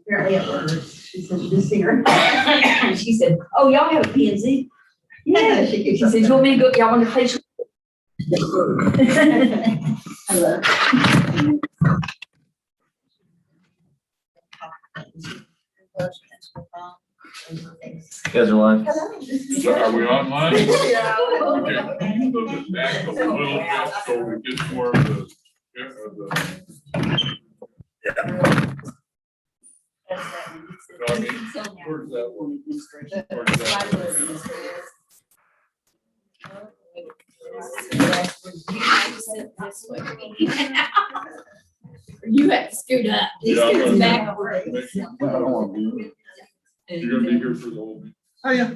apparently at work. She said she just seen her. She said, "Oh, y'all have a P&Z?" Yeah. She said, "You want me to go? Y'all want to play?" Hello. Guys are live. Are we online? Yeah. Okay, can you move it back a little bit so we get more of the. Where's that one? Where's that You have to scoot up. Yeah, I'm gonna- Back. You're gonna be here for the whole meeting? Oh, yeah.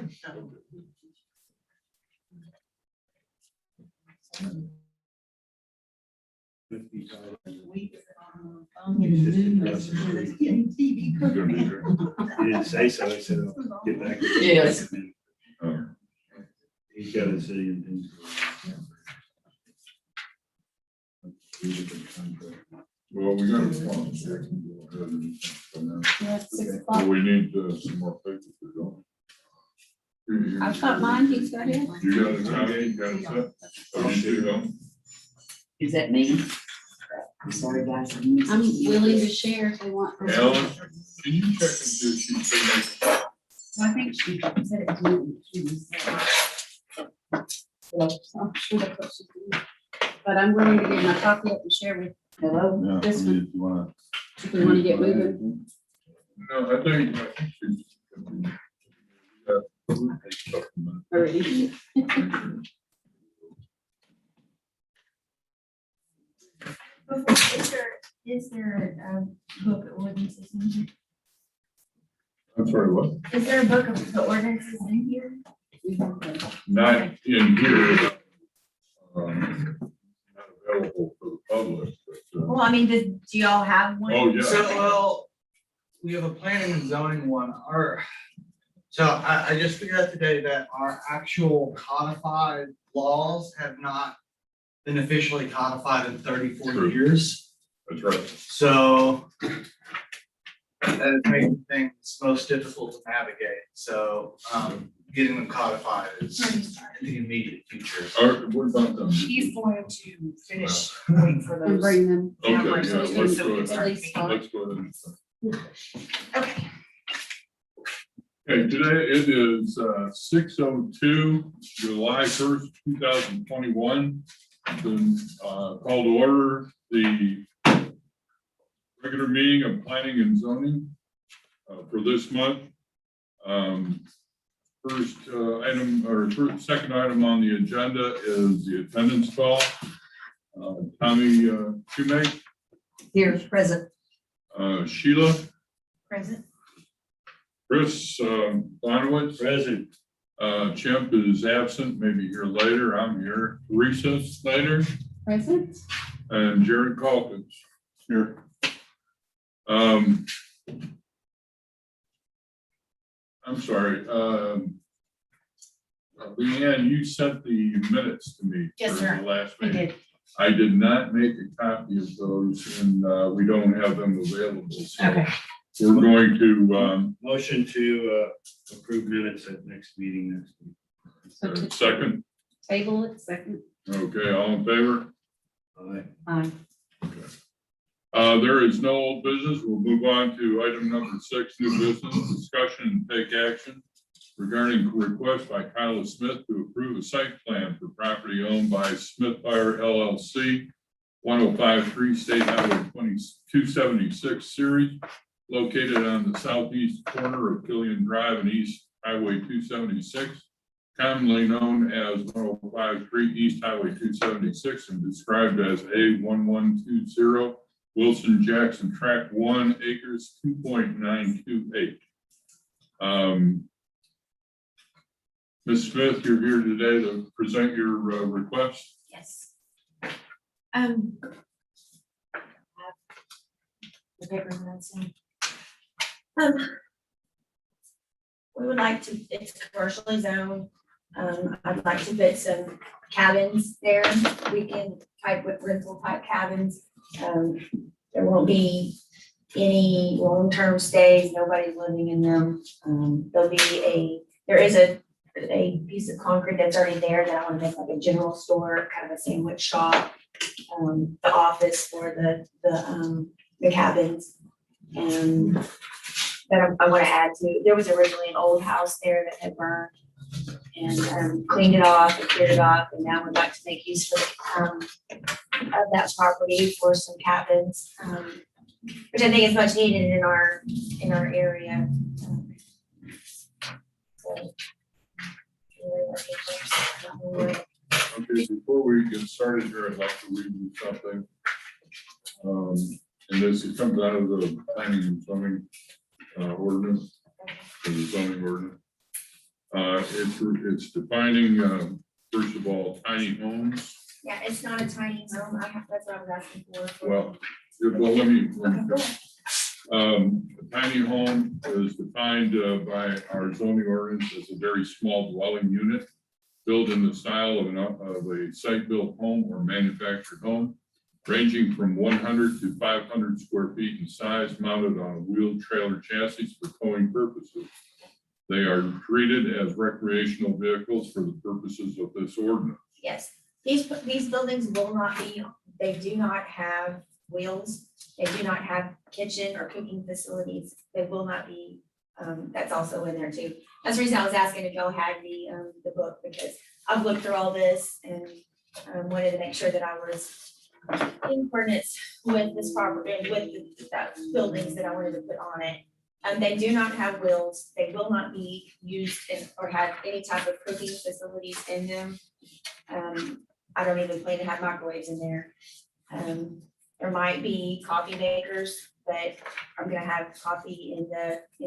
You're gonna be here. He didn't say so, he said, I'll get back. Yes. Oh. He's got a zillion things. Well, we got a phone. Yeah, it's 6 Well, o'clock. we need some more papers to go. I've got mine, he's got his. You got it, Tommy? You got it set? Oh, you do, don't? Is that me? I'm sorry, guys. I'm willing to share if they want. Alan, can you check and see if she's still making? I think she said it was me. She was, well, I'm sure that's what she did. But I'm willing to give my copy up and share with, Hello? this one, if we want to get moving. No, I think she's. Already. Is there a book of ordinances in here? I'm sorry, what? Is there a book of the ordinances in here? Not in here. Not available for the public, but, Well, I mean, do y'all have one? oh, yeah. So, well, we have a planning and zoning one, so I just figured out today that our actual codified laws have not been officially codified in 34 True. years. That's right. So that makes things most difficult to navigate. So getting them codified is in the immediate future. What about them? He's going to finish waiting for And those. bring them. Okay, Yeah, yeah, right, so let's so go it's ahead. At least five. Let's go ahead. Okay. Okay, today it is 6:02, July 1st, 2021. Been called to order the regular meeting of planning and zoning for this month. First item or second item on the agenda is the attendance call. Tommy Schumake, Here, present. Sheila, Present. Chris Bonowitz. Present. Chimp is absent, maybe here later. I'm here. Teresa Snyder Present. and Jared Calkins here. I'm sorry. Leanne, you sent the minutes to me. Yes, for sir. the last I meeting. did. I did not make a copy of those and we don't have them available. So Okay. we're going to Motion to approve minutes at next meeting next week. So to second. table it, second. Okay, all in favor? Aye. There is no old business. We'll move on to item number 6, new business, discussion and take action regarding request by Kyla Smith to approve a site plan for property owned by Smith Fire LLC, 1053 State Highway 276 series, located on the southeast corner of Killian Drive and East Highway 276, commonly known as 1053 East Highway 276 and described as A1120 Wilson Jackson Tract 1 acres 2.928. Ms. Smith, you're here today to present your request. Yes. The paper notes in. We would like to, it's commercially zoned. I'd like to put some cabins there, weekend type with rental type cabins. There won't be any long-term stays, nobody's living in them. There is a piece of concrete that's already there that I want to make like a general store, kind of a sandwich shop. The office for the cabins. And that I want to add to, there was originally an old house there that had burned and cleaned it off and cleared it up, and now we'd like to make use of that property for some cabins, which I think is much needed in our area. So, Okay, before we get started here, I'd like to read you something. And this, it comes out of the planning and zoning ordinance, the zoning ordinance. It's defining, first of all, tiny homes. Yeah, it's not a tiny home. That's what I was asking for. Well, let me. Okay, go ahead. A tiny home is defined by our zoning ordinance as a very small dwelling unit built in the style of a site-built home or manufactured home, ranging from 100 to 500 square feet in size, mounted on a wheeled trailer chassis for towing purposes. They are treated as recreational vehicles for the purposes of this ordinance. Yes, these buildings will not be, they do not have wheels. They do not have kitchen or cooking facilities. They will not be, that's also in there too. That's the reason I was asking if y'all had the book, because I've looked through all this and wanted to make sure that I was in accordance with this property, with the buildings that I wanted to put on it. They do not have wheels. They will not be used or have any type of cooking facilities in them. I don't even plan to have microwaves in there. There might be coffee makers, but I'm gonna have coffee in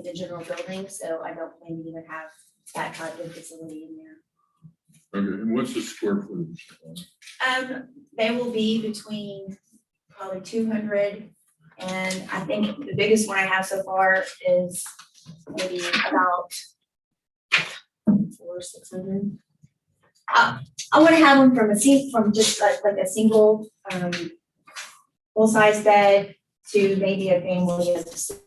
the general building, so I don't plan to even have that type of facility in there. Okay, and what's the square footage? They will be between probably 200, and I think the biggest one I have so far is maybe about 400 or 600. I want to have them from just like a single full-size bed to maybe a family of 6.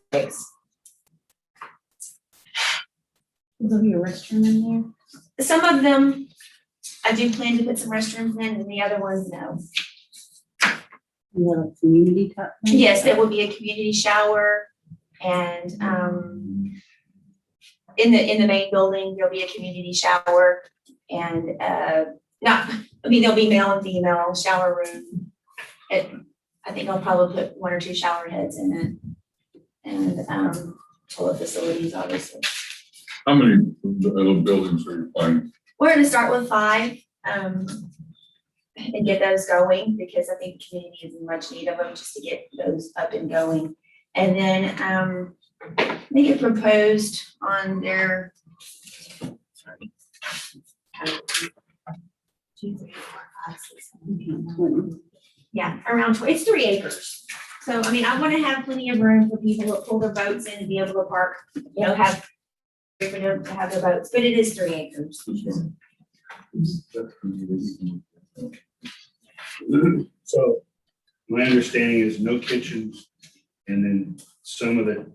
There'll be a restroom in Some of them, I do plan to put some restrooms in, and the other ones, no. there. You have a community type thing? Yes, there will be a community shower, and in the main building, there'll be a community shower, and there'll be male and female shower room. I think I'll probably put 1 or 2 shower heads in it, and toilet facilities, obviously. How many buildings are you planning? We're gonna start with 5, and get those going, because I think the community is in much need of them, just to get those up and going. And then, they get proposed on their. Yeah, around, it's 3 acres. So, I mean, I wanna have plenty of room for people to pull their boats in and be able to park, have for them to have their boats, but it is 3 acres. So my understanding is no kitchens, and then some of the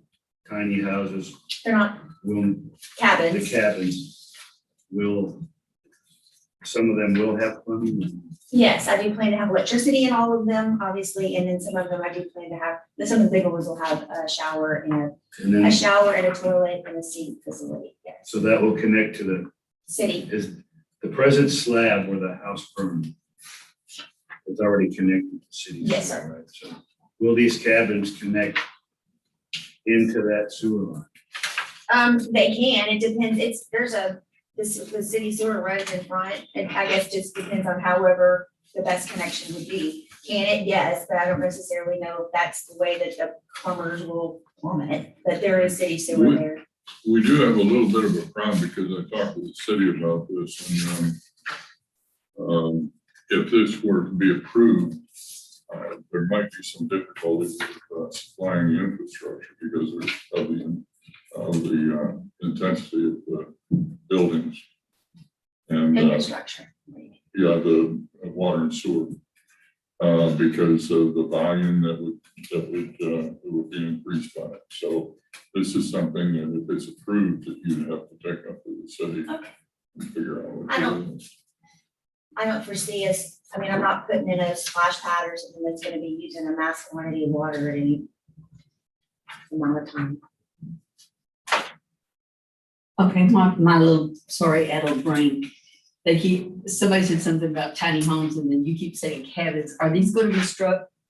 tiny houses They're not will, the cabins. cabins will, some of them will have plumbing. Yes, I do plan to have electricity in all of them, obviously, and then some of them I do plan to have, some of the bigger ones will have a shower and And a then, shower and a toilet and a seat facility, yes. so that will connect to the, City, is the present slab where the house burned. It's already connected to the city. Yes, sewer, sir. right? So will these cabins connect into that sewer line? they can, it depends, the city sewer runs in front, and I guess just depends on however the best connection would be. Can it? Yes, but I don't necessarily know if that's the way that the plumbers will plumb it, but there is city sewer there. We do have a little bit of a problem because I talked to the city about this, and if this were to be approved, there might be some difficulties with supplying the infrastructure because of the intensity of the buildings. And Infrastructure. yeah, the water and sewer, because of the volume that would would be increased by it. So this is something that if it's approved, that you'd have to take up to the city Okay. and figure out what I to don't- do. I don't foresee us, I mean, I'm not putting in a splash pad or something that's gonna be using a mass quantity of water at any amount of time. Okay, my little, sorry, adult brain. Somebody said something about tiny homes and then you keep saying cabins. Are these gonna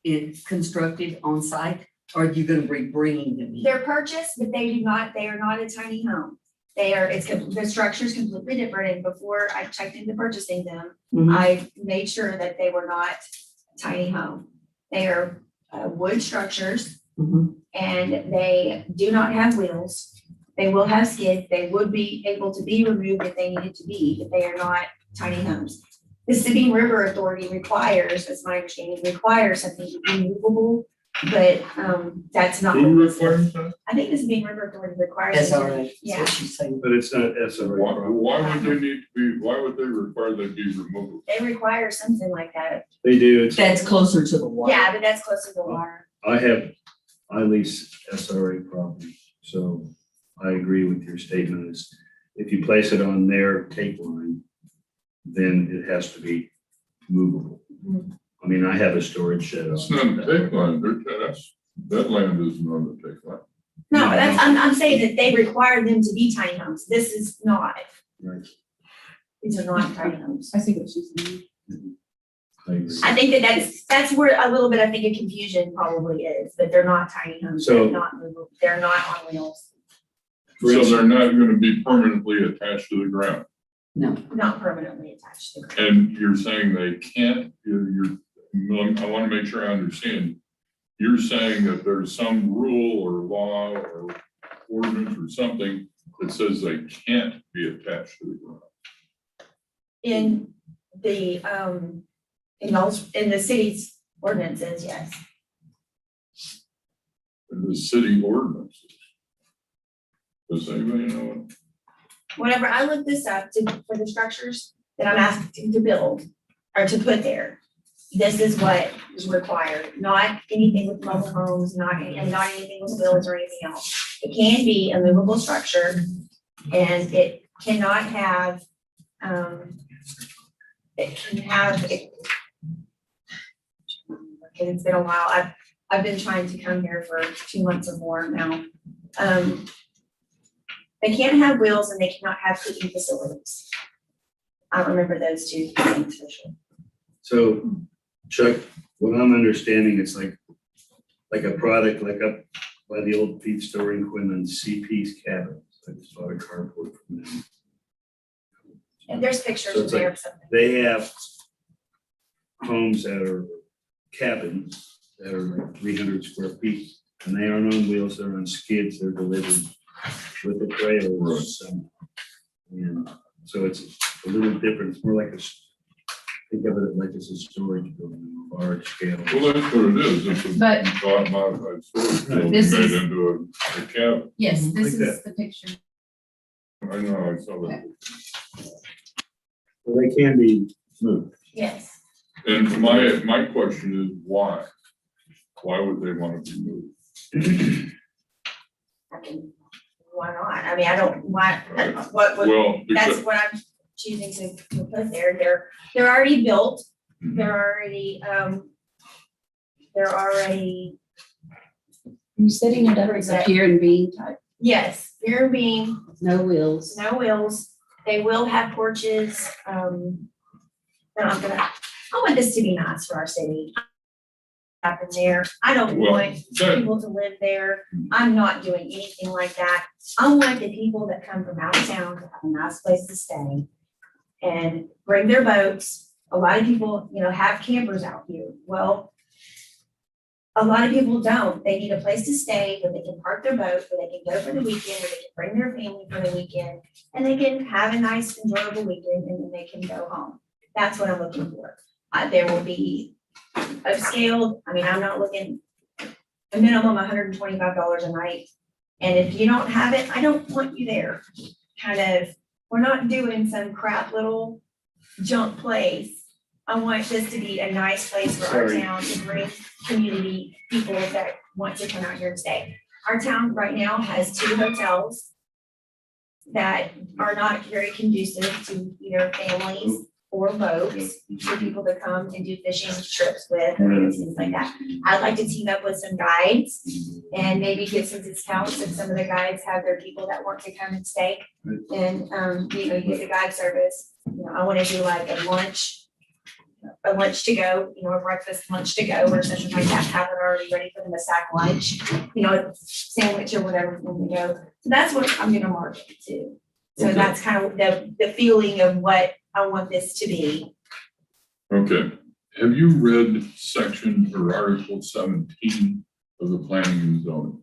be constructed on site? Or are you gonna be bringing them in? They're purchased, but they are not a tiny home. The structure's completely different, and before I checked into purchasing them, Mhm. I made sure that they were not tiny home. They are wood structures, Mhm. and they do not have wheels. They will have skids. They would be able to be removed if they needed to be, but they are not tiny homes. The Sabine River Authority requires, as my understanding, requires something to be movable, but that's not. Who requires that? I think the Sabine River Authority requires. That's it. all right. That's Yeah. what she's saying. But it's not SRA Why, property. why would they need to be, why would they require they be removed? They require something like that. They do, it's, That's closer to the water. Yeah, but that's close to the water. I lease SRA property, so I agree with your statement is if you place it on their tape line, then it has to be movable. Mhm. I mean, I have a storage shed. It's not a take line, that land isn't on the take line. No, I'm saying that they require them to be tiny homes. This is not. Right. These are not tiny homes. I see what she's saying. I agree. I think that's where a little bit, I think, of confusion probably is, that they're not tiny homes. So- They're not movable. They're not on wheels, So they're not gonna be permanently attached to the ground. No, not permanently attached to the ground. And you're saying they can't, I wanna make sure I understand. You're saying that there's some rule or law or ordinance or something that says they can't be attached to the ground. In the, in the city's ordinances, yes. In the city ordinances. Does anybody know? Whenever I look this up for the structures that I'm asking to build or to put there, this is what is required, not anything with mobile homes, not anything with wheels or anything else. It can be a movable structure and it cannot have, it's been a while. I've been trying to come here for 2 months or more now. They can't have wheels and they cannot have cooking facilities. I remember those two things for sure. So Chuck, what I'm understanding, it's like a product like up by the old feed store in Quinlan, CP's Cabin. I just bought a carport from them. And there's pictures So in it's there like of something. They have homes that are cabins that are like 300 square feet, and they aren't on wheels, they're on skids, they're delivered with a trailer. And so it's a little different, it's more like think of it like it's a storage building, large scale. Well, that's what it is. It's a But- modified storage building This made is- into a cabin. Yes, this Like is the picture. I know, I saw that. Well, they can be moved. Yes. And my question is why? Why would they want to be moved? I mean, why not? I mean, I don't, why, what would, Well, that's because, what I'm choosing to put there. They're already built. They're already, You setting it up as a pier and beam type, yes, they're being, no wheels. no wheels. They will have porches. I want this to be nice for our city. Up in there. I don't well, want that, people to live there. I'm not doing anything like that. I want the people that come from out of town to have a nice place to stay and bring their boats. A lot of people, have campers out here. Well, a lot of people don't. They need a place to stay where they can park their boat, where they can go for the weekend, where they can bring their family for the weekend, and they can have a nice, enjoyable weekend, and then they can go home. That's what I'm looking for. There will be upscaled. I mean, I'm not looking a minimum $125 a night. And if you don't have it, I don't want you there. We're not doing some crap little junk place. I want this to be a nice place for our Sorry. town to bring community people that want to come out here and stay. Our town right now has 2 hotels that are not very conducive to either families or boats for people to come and do fishing trips with or things like that. I'd like to team up with some guides and maybe give some discounts if some of the guides have their people that want to come and stay and, use the guide service. I want to do like a lunch to go, a breakfast, lunch to go or something like that, have it already ready for them, a sack lunch, sandwich or whatever when we go. So that's what I'm gonna market to. So Okay. that's kind of the feeling of what I want this to be. Okay, have you read section or article 17 of the planning and zoning?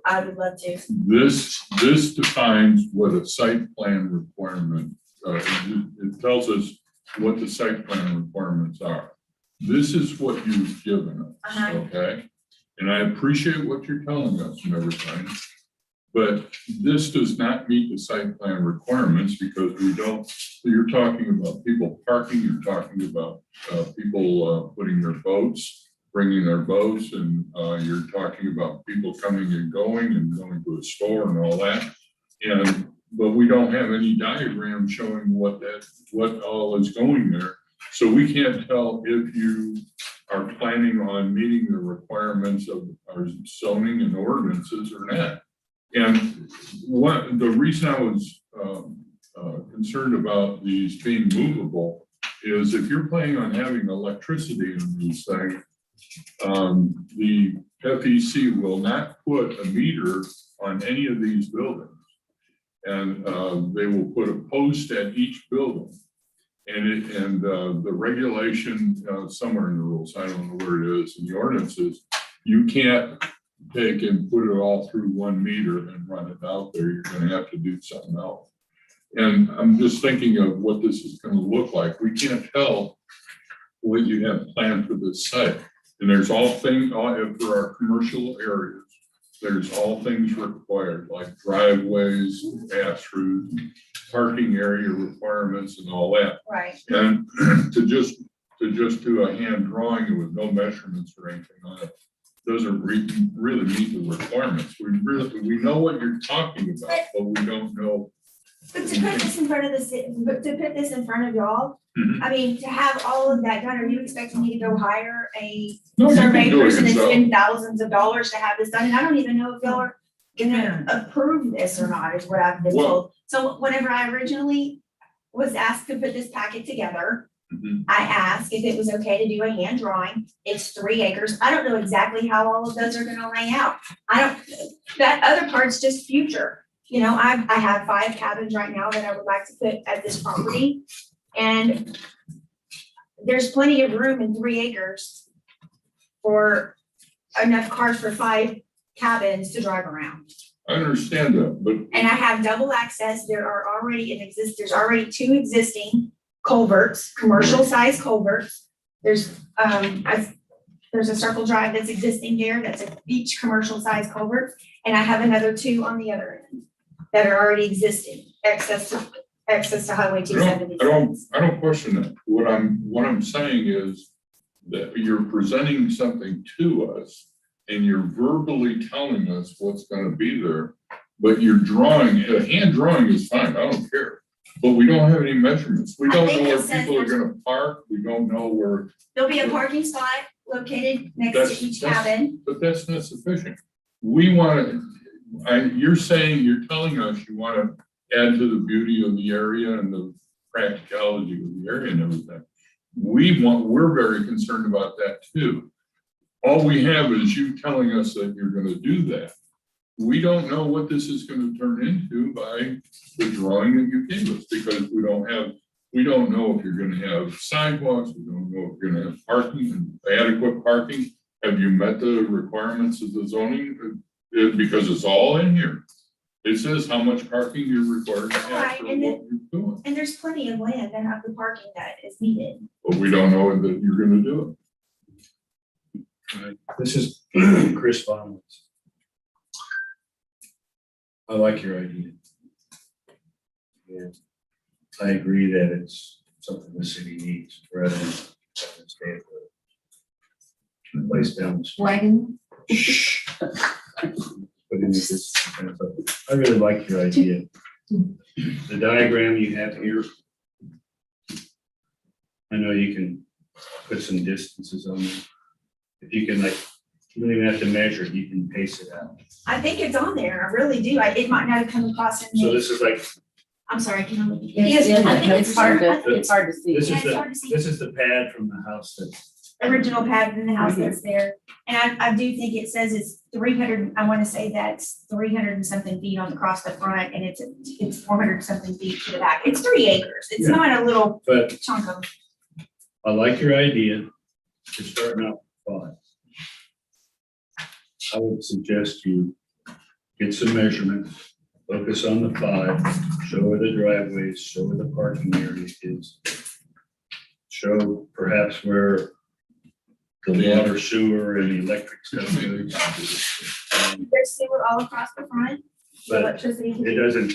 I would love to. This defines what a site plan requirement, it tells us what the site plan requirements are. This is what you've given us, Uh-huh. okay? And I appreciate what you're telling us and everything. But this does not meet the site plan requirements because you're talking about people parking, you're talking about people putting their boats, bringing their boats, and you're talking about people coming and going to a store and all that. But we don't have any diagram showing what all is going there. So we can't tell if you are planning on meeting the requirements of our zoning and ordinances or not. And the reason I was concerned about these being movable is if you're planning on having electricity in these things, the FEC will not put a meter on any of these buildings. And they will put a post at each building. And the regulation somewhere in the rules, I don't know where it is in the ordinances, you can't take and put it all through one meter and run it out there. You're going to have to do something else. And I'm just thinking of what this is going to look like. We can't tell what you have planned for this site. And there's all things for our commercial areas. There's all things required like driveways, pass-throughs, parking area requirements, and all that. Right. And to just do a hand drawing with no measurements or anything on it doesn't really meet the requirements. We know what you're talking about, but we don't know. But to put this in front of y'all, Mhm. I mean, to have all of that done, are you expecting me to go hire a No, you can survey do it person and yourself. spend thousands of dollars to have this done? And I don't even know if y'all are gonna approve this or not, is what I've been Well- told. So whenever I originally was asked to put this packet together, Mhm. I asked if it was okay to do a hand drawing. It's 3 acres. I don't know exactly how all of those are gonna lay out. That other part's just future. I have 5 cabins right now that I would like to put at this property. And there's plenty of room in 3 acres for enough cars for 5 cabins to drive around. I understand that, but And I have double access. There's already 2 existing culverts, commercial size culverts. There's a circle drive that's existing here, that's each commercial size culvert. And I have another 2 on the other end that are already existing, access to Highway 270. I don't question that. What I'm saying is that you're presenting something to us and you're verbally telling us what's gonna be there, but you're drawing, a hand drawing is fine, I don't care. But we don't have any measurements. We I don't think know it where says people are gonna park. We don't know where, There'll be a parking spot located next to each cabin. but that's not sufficient. We you're telling us you wanna add to the beauty of the area and the practicality of the area and everything. We're very concerned about that too. All we have is you telling us that you're gonna do that. We don't know what this is gonna turn into by the drawing that you gave us, because we don't know if you're gonna have sidewalks, we don't know if you're gonna have parking and adequate parking. Have you met the requirements of the zoning? Because it's all in here. It says how much parking you're required to have Right, for and what you're doing, And there's plenty of land that have the parking that is needed. but we don't know that you're gonna do This is Chris Bonds. I like your idea. And I agree that it's something the city needs rather than stay at the place down the street. Wagon, Put in this, I really like your idea. The diagram you have here. I know you can put some distances on it. If you can, like, you don't even have to measure it, you can pace it out. I think it's on there, I really do, it might not have come across in So the, this is like, I'm sorry, can I look? Yes, Yes, I yeah, think it's hard, I think it's hard to see. this Yeah, is it's hard to see. this is the pad from the house that's, Original pad in the house that's there. And I do think it says it's 300, I want to say that's 300 and something feet on across the front and it's 400 and something feet to the back. It's 3 acres. It's Yeah. not a little but chunk of, I like your idea. You're starting out with 5. I would suggest you get some measurements, focus on the 5, show where the driveways, show where the parking area is. Show perhaps where the water, sewer, and the electric stuff goes. there's sewer all across the front. But Electricity. it doesn't,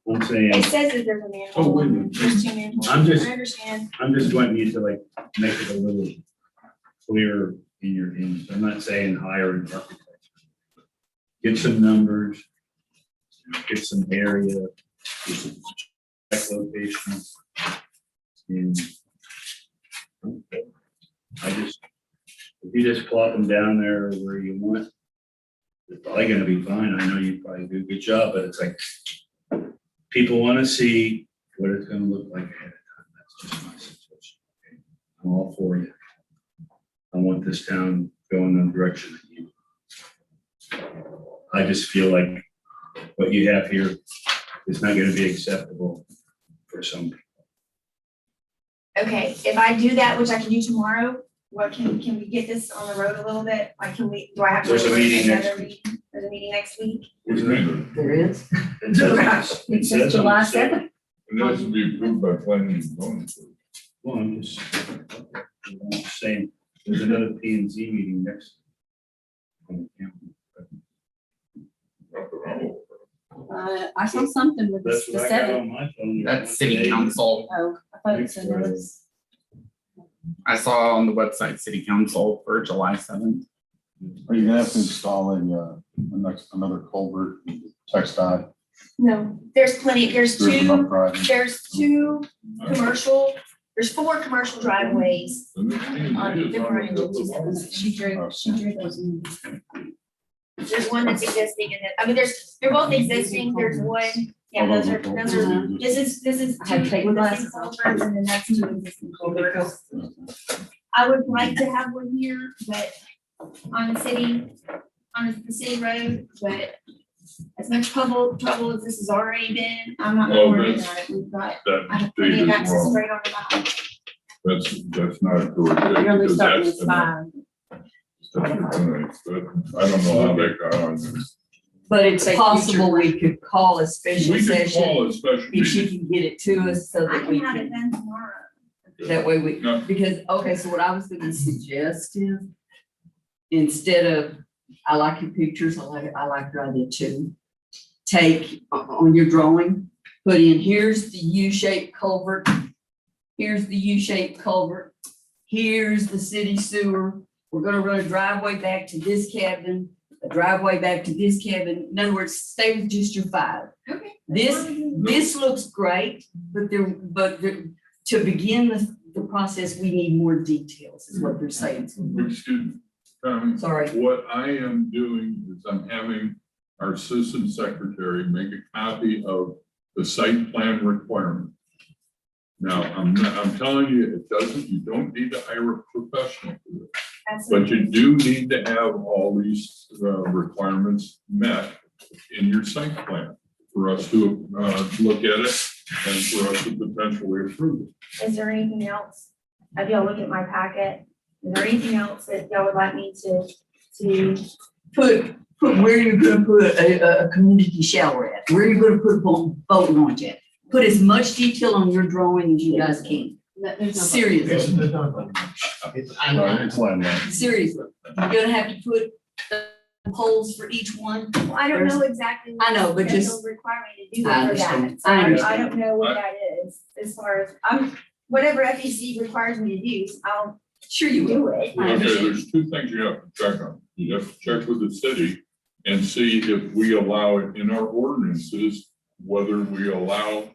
I'm saying, It says that there's a manhole. Oh, wait a minute. There's 2 manholes. I'm just- I understand. I'm just wanting you to like make it a little clearer in your image. I'm not saying hire an architect. Get some numbers, get some area, get some check locations. And if you just plop them down there where you want, it's probably gonna be fine. I know you probably do a good job, but it's like, people wanna see what it's gonna look like ahead of time. That's just my suggestion. Okay? I'm all for you. I want this town going in the direction that you. I just feel like what you have here is not gonna be acceptable for some people. Okay, if I do that, which I can do tomorrow, what can we get this on the road a little bit? Like, do I have to? There's a meeting next another meeting? There's a meeting next week? There is. It says- It says on July the statement. 7th. And that should be approved by planning and zoning. Well, I'm just saying, there's another P and Z meeting next. on the calendar. I saw something with That's the what I got 7th. on my phone. That's city council. Oh, I thought it said it was. I saw on the website, city council for July 7th. Are you gonna have to install another culvert, text dot? No, there's plenty, there's There's enough two, driving. there's 2 commercial, there's 4 commercial driveways. She drew those in. There's one that's existing and then, I mean, they're both existing, there's one, yeah, those are, this is I had to 2 take my existing glasses off. culverts and then that's 2 existing culverts. I would like to have one here, but on the city road, but as much trouble as this has already been, I'm not Oh, worried that's- about it. We've got, I That have plenty date of is access wrong. right on the behind. That's not correct. You're only because starting that's with the- 5. I don't know how that got on there. But it's Say possible future. we could call a special We could session call a special if she meeting. can get it to us so I that we can have it can, done tomorrow. that way we, No. because, okay, so what I was gonna suggest is instead of, I like your pictures, I like your idea too. Take on your drawing, put in, here's the U-shaped culvert, here's the U-shaped culvert, here's the city sewer. We're gonna run a driveway back to this cabin, a driveway back to this cabin. In other words, stay with just your 5. Okay. This looks great, but to begin the process, we need more details, is what they're saying. Excuse me. Sorry. What I am doing is I'm having our assistant secretary make a copy of the site plan requirement. Now, I'm telling you, you don't need to hire a professional for this. But you do need to have all these requirements met in your site plan for us to look at it and for us to potentially approve it. Is there anything else? Have y'all looked at my packet? Is there anything else that y'all would like me to, Put where you're gonna put a community shower at, where you're gonna put boat launch at. Put as much detail on your drawing as you guys can. Seriously, It's landlocked. seriously. You're gonna have to put poles for each one. well, I don't know exactly. what I know, but they'll just- require me to do I that for that. understand. So I I understand. don't know what that is as far as, whatever FEC requires me to do, Sure you will. do it. I Okay, understand. there's two things you have to check on. You have to check with the city and see if we allow it in our ordinances, whether we allow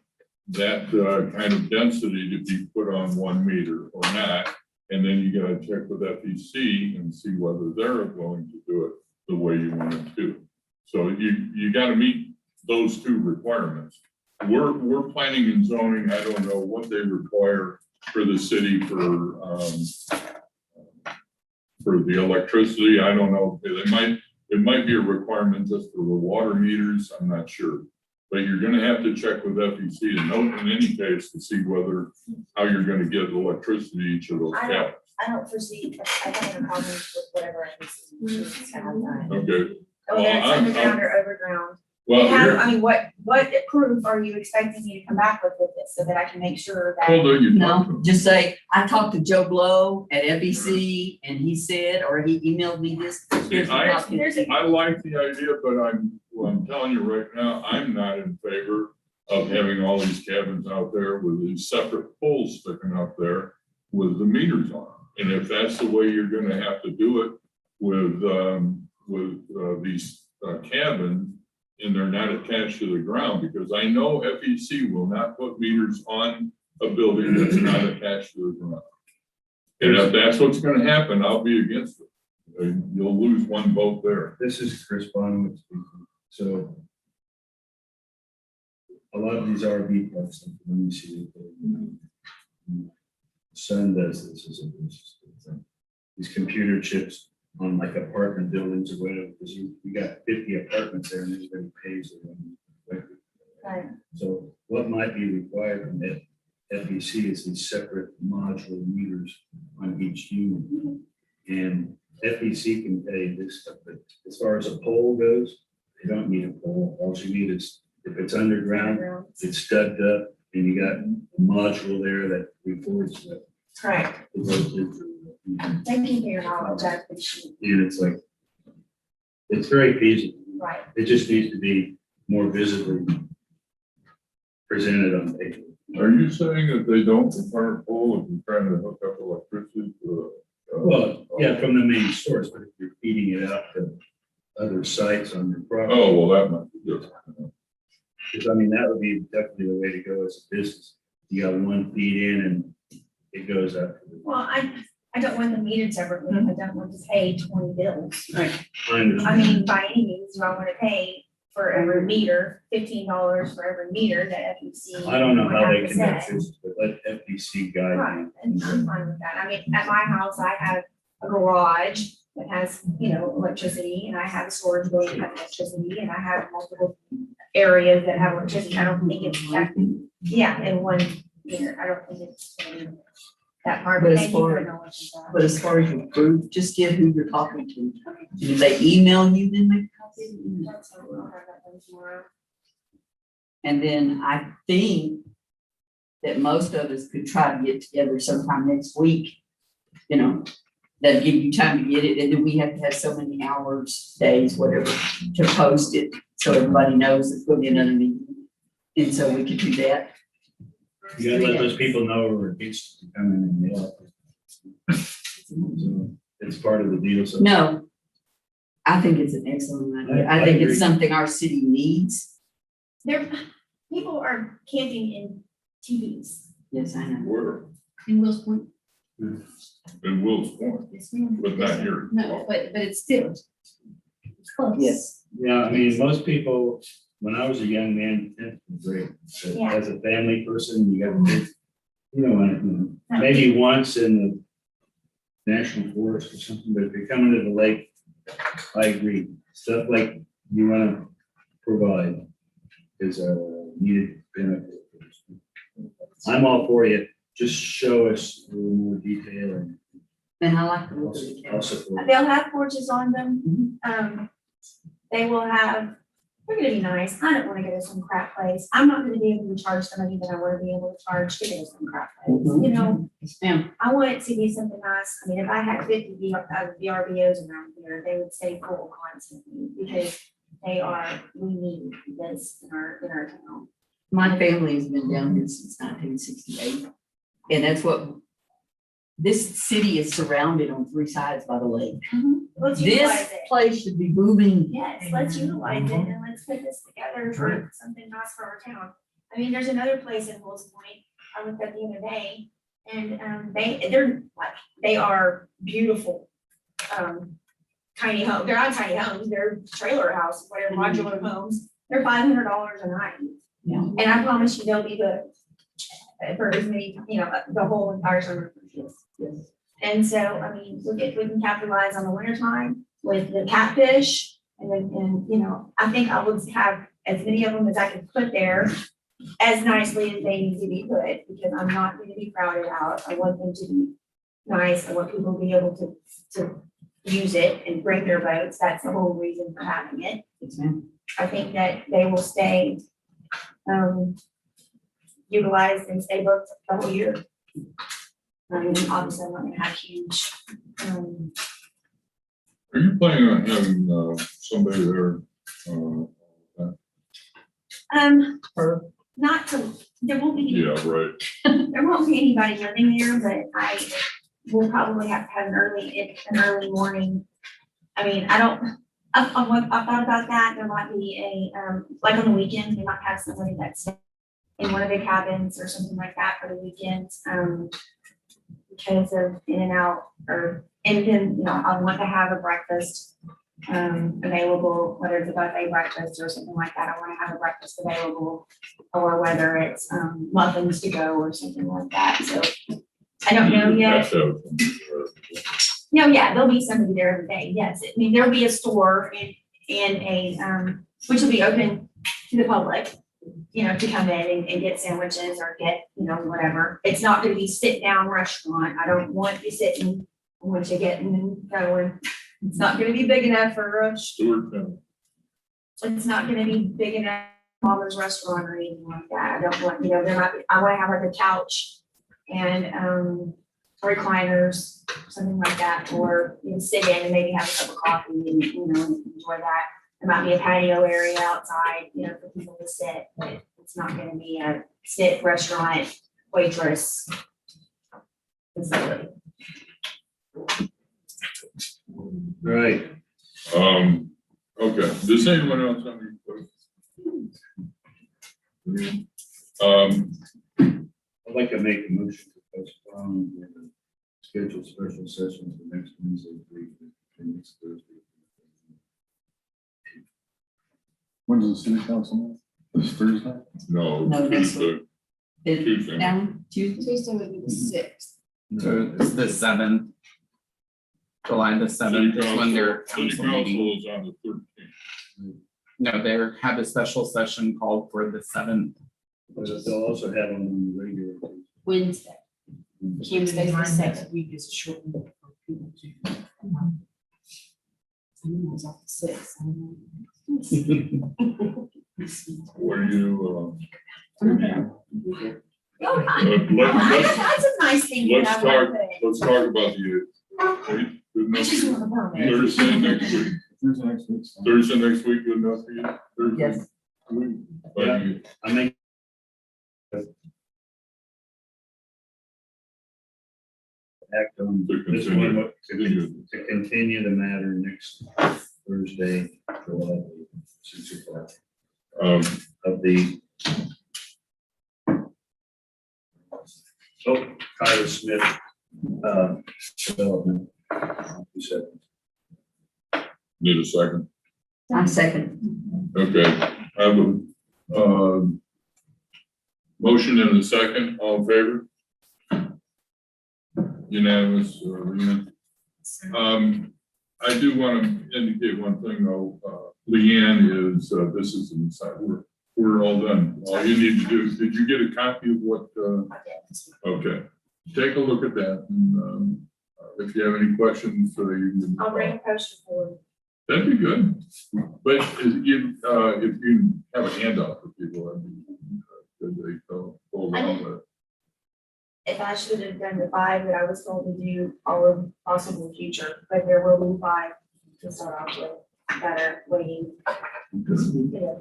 that kind of density to be put on 1 meter or not. And then you gotta check with FEC and see whether they're willing to do it the way you want it to. So you gotta meet those two requirements. We're planning and zoning, I don't know what they require for the city for the electricity, I don't know, it might be a requirement just for the water meters, I'm not sure. But you're gonna have to check with FEC to note in any case to see how you're gonna get electricity to each of those I cabins. I don't foresee, I don't have a problem with whatever I can have done. Okay, Oh, there it's Well, I'm- underground or overground. well, And how, here, I mean, what proof are you expecting me to come back with this so that I can make sure well, that? there you talk to No, them. just say, I talked to Joe Blow at FEC and he said, or he emailed me this. Here's a copy. There's a, I like the idea, but I'm telling you right now, I'm not in favor of having all these cabins out there with these separate poles sticking up there with the meters on them. And if that's the way you're gonna have to do it with these cabins, and they're not attached to the ground, because I know FEC will not put meters on a building that's not attached to the ground. And if that's what's gonna happen, I'll be against it. You'll lose one vote there. This is Chris Bonowitz speaking. So a lot of these RV parks, like, let me see. Son does this as a, these computer chips on like apartment buildings or whatever, because you got 50 apartments there and everybody pays their own. right, So what might be required from that FEC is these separate modular meters on each unit. And FEC can pay this stuff, but as far as a pole goes, they don't need a pole. All you need is, if it's underground, underground. it's stubbed up, and you got a module there that records that. Correct. Thank you for your knowledge, I appreciate it. And it's like, it's very feasible. Right, It just needs to be more visibly presented on paper. Are you saying that they don't require a pole if you're trying to hook up electricity to? Well, yeah, from the main source, but if you're feeding it out to other sites on your property. Oh, well, that might be good. Because I mean, that would be definitely the way to go as a business. You got one feed in and it goes out. to the- well, I don't want them metered separately, I don't want to pay 20 bills. I I understand. mean, by any means, do I want to pay for every meter, $15 for every meter that FEC? I don't know would how have they to can set. make this, but let FBC guide Right, you. and I'm fine with that. I mean, at my house, I have a garage that has, electricity, and I have a storage building that has electricity, and I have multiple areas that have electricity. I don't think it's that, yeah, in one meter. I don't think it's that hard. But as Thank you for far- acknowledging that. But as far as your proof, just give who you're talking to. If they email you, then make a copy. That's how we'll have that done tomorrow. And then I think that most of us could try to get together sometime next week. That'll give you time to get it, and then we have to have so many hours, days, whatever, to post it, so everybody knows it's gonna be another meeting. And so we could do that. You gotta let those people know where it gets to come in and yell. So it's part of the deal. So No, I think it's an excellent idea. I I think agree. it's something our city needs. People are camping in TVs. Yes, I know. Where? In Will's Point. In Will's Point, Yes, ma'am. but not here. No, but it's still. It's close. Yes. yeah, I mean, most people, when I was a young man, 10th grade, but Yeah. as a family person, you got kids. Maybe once in the national forest or something, but if you're coming to the lake, I agree. Stuff like you wanna provide is a needed benefit. I'm all for you. Just show us a little more detail and And I like the look of I'll it. support. They'll have porches on them. They will have, they're gonna be nice. I don't wanna go to some crap place. I'm not gonna be able to charge somebody that I wanna be able to charge to go to some crap place. Yes, ma'am. I want it to be something nice. I mean, if I had 50 VRBOs around here, they would stay full constantly because we need this in our town. My family's been down here since 1968. And that's what this city is surrounded on three sides by the lake. Let's utilize This it. place should be booming. Yes, let's utilize it and let's put this together for something nice for our town. I mean, there's another place in Bulls Point, I looked at the other day, and, they are beautiful. Tiny home, they're not tiny homes, they're trailer house, whatever, modular homes, they're $500 a night. Yeah. And I promise you, they'll be the, for as many, the whole entire summer. Yes. And so, I mean, we can capitalize on the winter time with the catfish. And then, I think I would have as many of them as I could put there as nicely as they need to be put, because I'm not going to be crowded out. I want them to be nice. I want people to be able to use it and bring their boats. That's the whole reason for having it. Yes, ma'am. I think that they will stay utilized and stay booked the whole year. I mean, obviously, I'm not gonna have huge, Are you planning on having somebody there? not to, there won't be, Yeah, right. there won't be anybody living there, but I will probably have to have an early morning. I mean, I thought about that, there might be a, like on the weekends, they might have somebody that's in one of the cabins or something like that for the weekends, because of in and out, and then, I want to have a breakfast available, whether it's a buffet breakfast or something like that. I want to have a breakfast available, or whether it's muffins to go or something like that. So I don't know yet. No, yeah, there'll be somebody there every day. Yes, I mean, there'll be a store and a which will be open to the public, to come in and get sandwiches or get, whatever. It's not going to be sit down restaurant. I don't want you sitting. I want you getting and going. It's not gonna be big enough for a, Stewart County. it's not gonna be big enough for Mama's restaurant or anything like that. I don't want, there might be, I wanna have like a couch and, recliners, something like that, or, sit in and maybe have a cup of coffee and, enjoy that. There might be a patio area outside, for people to sit, but it's not gonna be a sit restaurant waitress facility. Right, Okay, does anyone else have any questions? I'd like to make a motion to postpone the scheduled special session for next Wednesday, week, and next Thursday. When's the city council meet? This Thursday? No. No, next Tuesday. Tuesday. Down Tuesday. Tuesday would be the 6th. It's the 7th. July the 7th is when their City council meeting. is on the 13th. No, they have a special session called for the 7th. But they'll also have them on the regular. Wednesday. Tuesday's the 6th. Week is short for people to. It's off the 6th. What are you, That's a nice thing. let's that I talk, wanna put. let's talk about the, good I just enough. want a permit. Thursday next week, Thursday next week. Thursday next week, good enough for you? Thursday? Yes. But I make. Act on To this continue. one, to continue the matter next Thursday, July 6 o'clock of the. Tyler Smith, development. You said. Need a second? I'm second. Okay, I have a, motion and a second, all in favor? Unanimous, Leanne. I do want to indicate one thing though, Leanne is, this is inside, we're all done. All you need to do is, did you get a copy of what, okay, take a look at that, and, if you have any questions, so you can. I'll bring a poster forward. That'd be good, but if you have a handout for people, that'd be good, they go along with it. If I should have done the 5 that I was told to do, all of possible future, but there will be 5 to start off with that are waiting.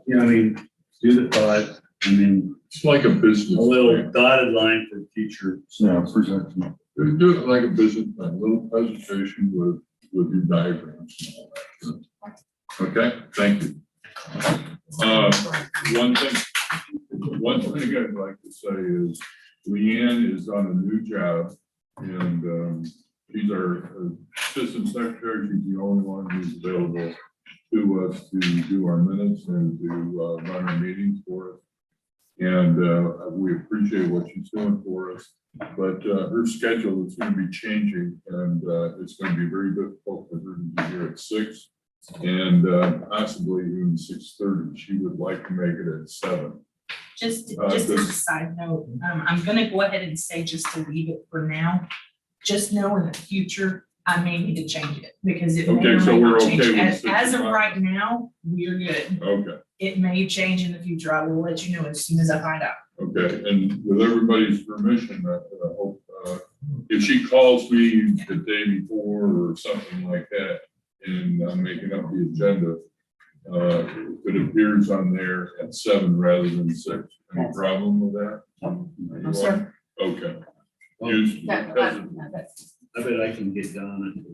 Yeah, I mean, do the 5 and then It's like a business. a little dotted line for future. Yeah, projection. Do it like a business, a little presentation with your diagrams and all that. Okay, thank you. One thing I'd like to say is Leanne is on a new job and she's our assistant secretary. She's the only one who's available to us to do our minutes and to run our meetings for us. And we appreciate what she's doing for us. But her schedule is going to be changing and it's going to be very difficult for her to be here at 6 and possibly even 6:30. She would like to make it at 7. Just as a side note, I'm gonna go ahead and say just to leave it for now. Just know in the future, I may need to change it because it may Okay, or so may we're not change. okay with As 6 of o'clock? right now, we're good. Okay, It may change in the future. I will let you know as soon as I find out. okay. And with everybody's permission, I hope if she calls me the day before or something like that, and I'm making up the agenda, if it appears on there at 7 rather than 6. Any problem with that? No, sir. Okay. Well, Use- I bet I can get done.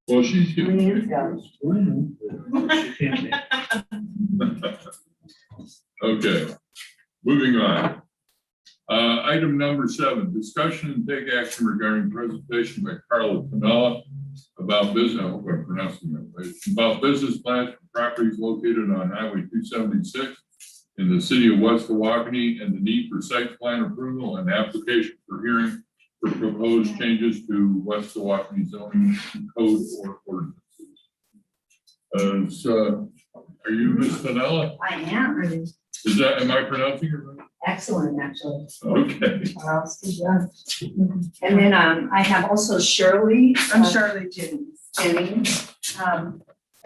Well, she's. Leanne's got it. She can't make- Okay, moving on. Item number 7, discussion and take action regarding presentation by Carla Pinella about business, I hope I'm pronouncing that right, about business plans for properties located on Highway 276 in the city of West Tawakoni and the need for site plan approval and application for hearing for proposed changes to West Tawakoni zoning code or ordinances. Are you Ms. Pinella? I am. Is that, am I pronouncing it right? Excellent, actually. Okay. And then I have also Shirley. I'm Shirley Jennings. Jennings.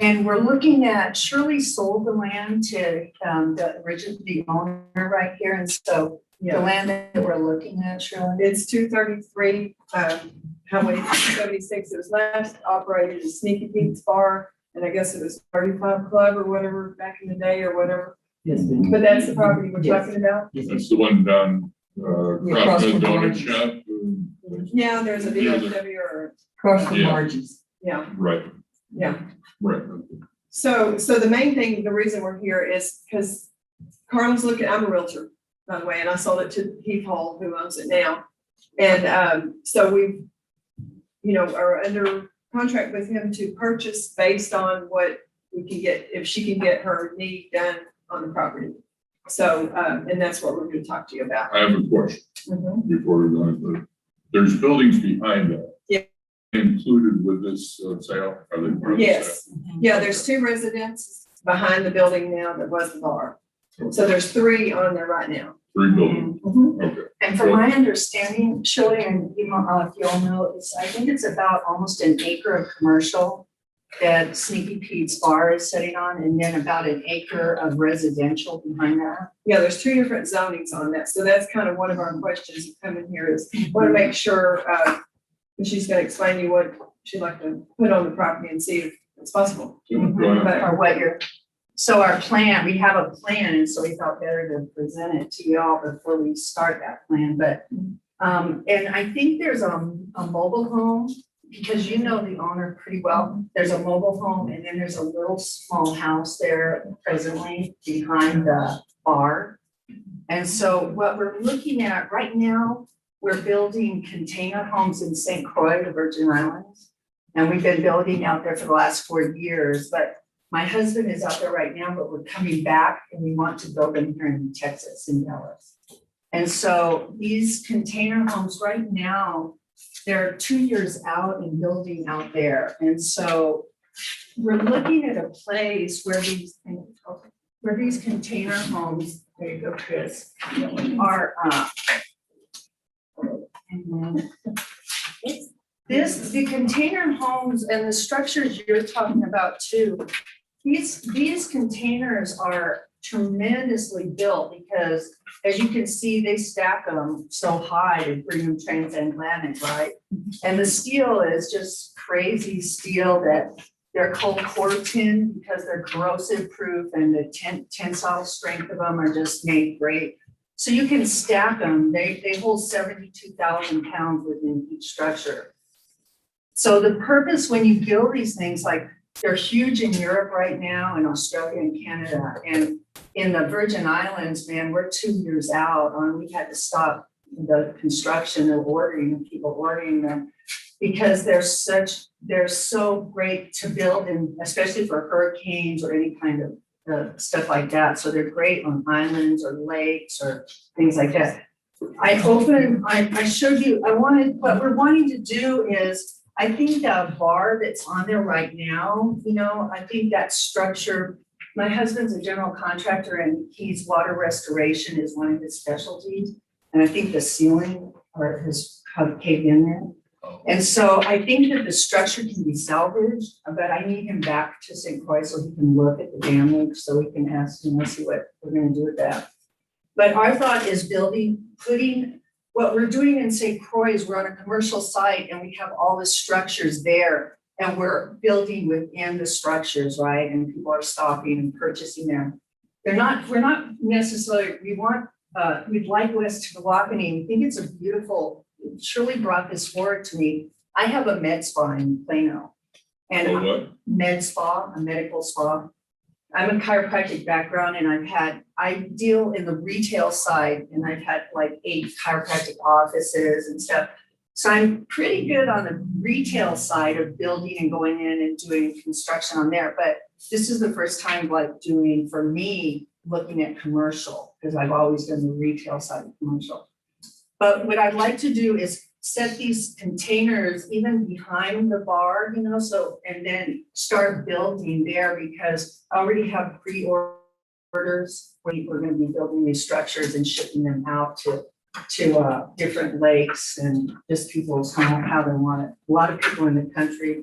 And we're looking at, Shirley sold the land to the owner right here. And so the Yeah, land that we're looking at, Shirley. it's 233, Highway 76. It was last operated as Sneaky Pete's Bar, and I guess it was 35 Club or whatever back in the day or whatever. Yes, ma'am. But that's the property we're Yes. talking about. That's the one down, across the from donut Margie's. shop. Yeah, there's a VFW or, Across from Yeah. Margie's. yeah, Right, yeah. right. So the main thing, the reason we're here is because Carla's looking, I'm a realtor, by the way, and I sold it to Heath Hall, who owns it now. And so we, are under contract with him to purchase based on what we can get, if she can get her need done on the property. So, and that's what we're gonna talk to you about. I have a question Mhm. before we go into, there's buildings behind that. Yeah. Included with this sale? Are they part of the Yes, yeah, there's 2 residences behind the building now that was the bar. So there's 3 on there right now. sale? 3 buildings, okay. And from my understanding, Shirley, and you know, if you all know, I think it's about almost an acre of commercial that Sneaky Pete's Bar is sitting on, and then about an acre of residential behind that. Yeah, there's 2 different zonings on that. So that's kind of one of our questions coming here is, want to make sure, and she's gonna explain to you what she'd like to put on the property and see if it's possible. So, go ahead. But Or what you're, so our plan, we have a plan, and so we thought better to present it to y'all before we start that plan, but, and I think there's a mobile home, because you know the owner pretty well. There's a mobile home, and then there's a little small house there presently behind the bar. And so what we're looking at right now, we're building container homes in St. Croix, the Virgin Islands. And we've been building out there for the last 4 years, but my husband is out there right now, but we're coming back and we want to build them here in Texas, in Dallas. And so these container homes right now, they're 2 years out and building out there. And so we're looking at a place where these container homes, there you go, Chris, are, the container homes and the structures you're talking about too, these containers are tremendously built because as you can see, they stack them so high to bring them transatlantic, right? And the steel is just crazy steel that they're called core tin because they're corrosive proof and the tensile strength of them are just made great. So you can stack them, they hold 72,000 pounds within each structure. So the purpose when you build these things, like they're huge in Europe right now, in Australia and Canada, and in the Virgin Islands, man, we're 2 years out on, we had to stop the construction of ordering, people ordering them. Because they're so great to build in, especially for hurricanes or any kind of stuff like that. So they're great on islands or lakes or things like that. I showed you, what we're wanting to do is, I think the bar that's on there right now, you know, I think that structure, my husband's a general contractor and he's water restoration is one of his specialties. And I think the ceiling or has caved in there. And so I think that the structure can be salvaged, but I need him back to St. Croix so he can look at the damage, so we can ask him, let's see what we're gonna do with that. But our thought is putting what we're doing in St. Croix, we're on a commercial site and we have all the structures there and we're building within the structures, right? And people are stopping and purchasing them. We're not necessarily, we'd like West Tawakoni. We think it's a beautiful, Shirley brought this forward to me. I have a med spa in Plano. And What? med spa, a medical spa. I'm a chiropractic background and I deal in the retail side and I've had like 8 chiropractic offices and stuff. So I'm pretty good on the retail side of building and going in and doing construction on there. But this is the first time like doing, for me, looking at commercial, because I've always done the retail side of commercial. But what I'd like to do is set these containers even behind the bar, you know, so, and then start building there because I already have pre-orders. We're gonna be building these structures and shipping them out to different lakes and just people's how they want it. A lot of people in the country,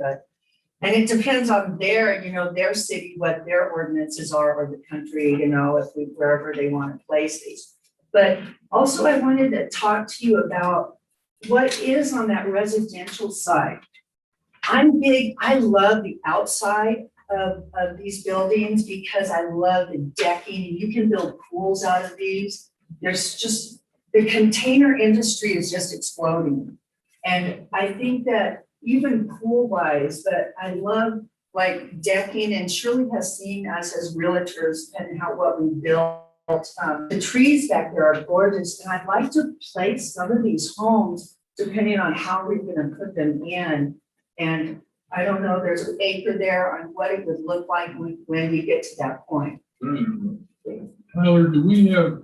and it depends on their, you know, their city, what their ordinances are, or the country, you know, wherever they want to place these. But also I wanted to talk to you about what is on that residential side. I love the outside of these buildings because I love the decking and you can build pools out of these. There's just, the container industry is just exploding. And I think that even pool wise, but I love like decking, and Shirley has seen us as realtors and what we built. The trees back there are gorgeous, and I'd like to place some of these homes depending on how we're gonna put them in. And I don't know, there's an acre there on what it would look like when we get to that point. Tyler, do we have,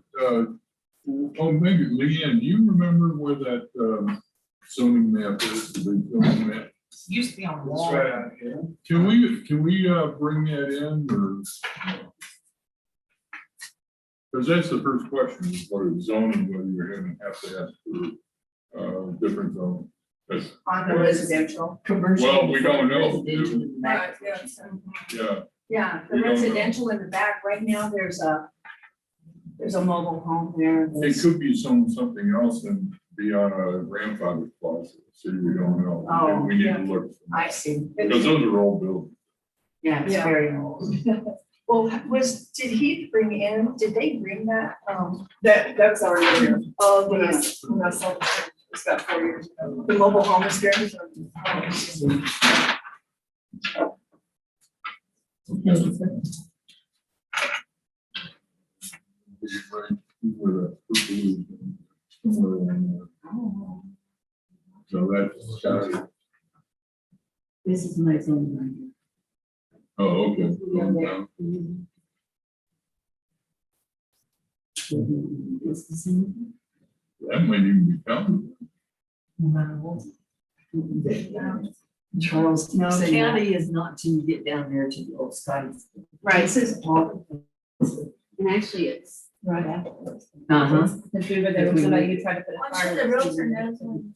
maybe Leanne, do you remember where that zoning map is, the zoning map? Used to be on the That's wall. right out here. Can we bring that in, or? Because that's the first question, is what is zoning, whether you're gonna have to ask for, different zone. That's- On the residential. Commercial. Well, we don't know, residential in the back. Right, yeah, so. Yeah, Yeah, the We don't know. residential in the back, right now, there's a mobile home there. it could be something else and be on a grandfather clause, so we don't know. Oh, We need yeah. to look. I see. Because those are old buildings. Yeah, it's Yeah. very old. Well, did they bring that? That was already there. Oh, When I, yes. when I saw it, it's about 4 years ago. The mobile home is there. So that's got it. This is my zone right here. Oh, okay. This is in- That might even be counted. Charles, no, So, yeah. county is not till you get down there to the old sites. Right. This is all. And actually, it's right after. Uh-huh. Because we were there with somebody who tried to put a I'm fire. sure the realtor knows when.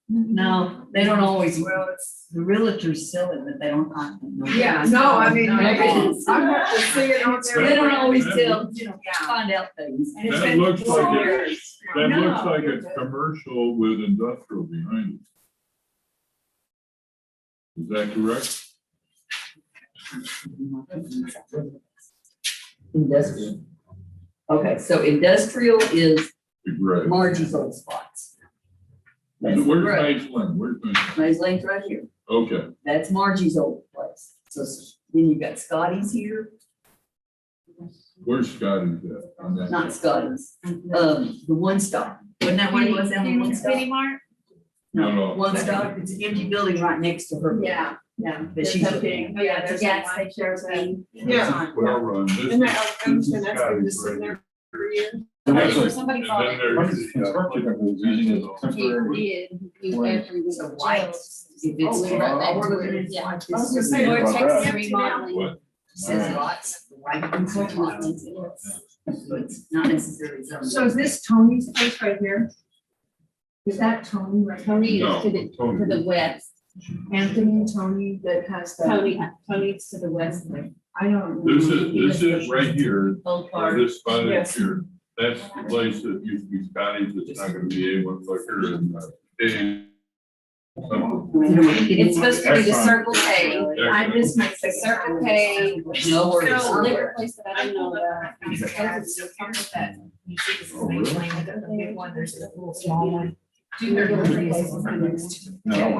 No, they don't always, Well, it's, the realtors sell it, but they don't. yeah, no, I mean, No, I have to see it on there. They don't always tell, Yeah. find out things. And it's That been looks like 4 it. years. That No, looks like you're it's good. commercial with industrial behind it. Is that correct? Industrial. Okay, so industrial is The gray. Margie's old spots. Where's That's the gray. Maze Lane? Where's Maze Lane? Maze Lane's right here. Okay, That's Margie's old place. So then you've got Scotty's here, where's Scotty's at? On that not side? Scotty's, the One Stop. Wasn't that where it was, Ellen, One Stop? Mart? No. One Stop, it's an empty building right next to her. Yeah, yeah. That she's Empty. Oh, yeah, There's there's a gas lot. station, there's a. Yeah. Well run. This And is- I'm this just is gonna ask them to Scotty's sit right there for a year. here. Somebody And bought then it. there's- Construction companies using it as He temporary. did, he used every So week. white. If it's Oh, right yeah. back to where it's Yeah. like I was this, gonna it say, Or About Texas that. remodeling. What? says lots, white unfortunately. So it's not necessarily zoned. So is this Tony's place right here? Is that Tony, right? Tony No, is to the west. Anthony, Tony that has the. Tony's to the west there. I don't. This is right here, Old or part. this spot is Yes. here. That's the place that used to be Scotty's, it's not gonna be A1 liquor and, It's supposed to be the Circle K. I just made the Circle K. No worries. So liquor place that I didn't know about. You see this is the main lane, the big one, there's a little small one. Do their deliveries right next to it. No.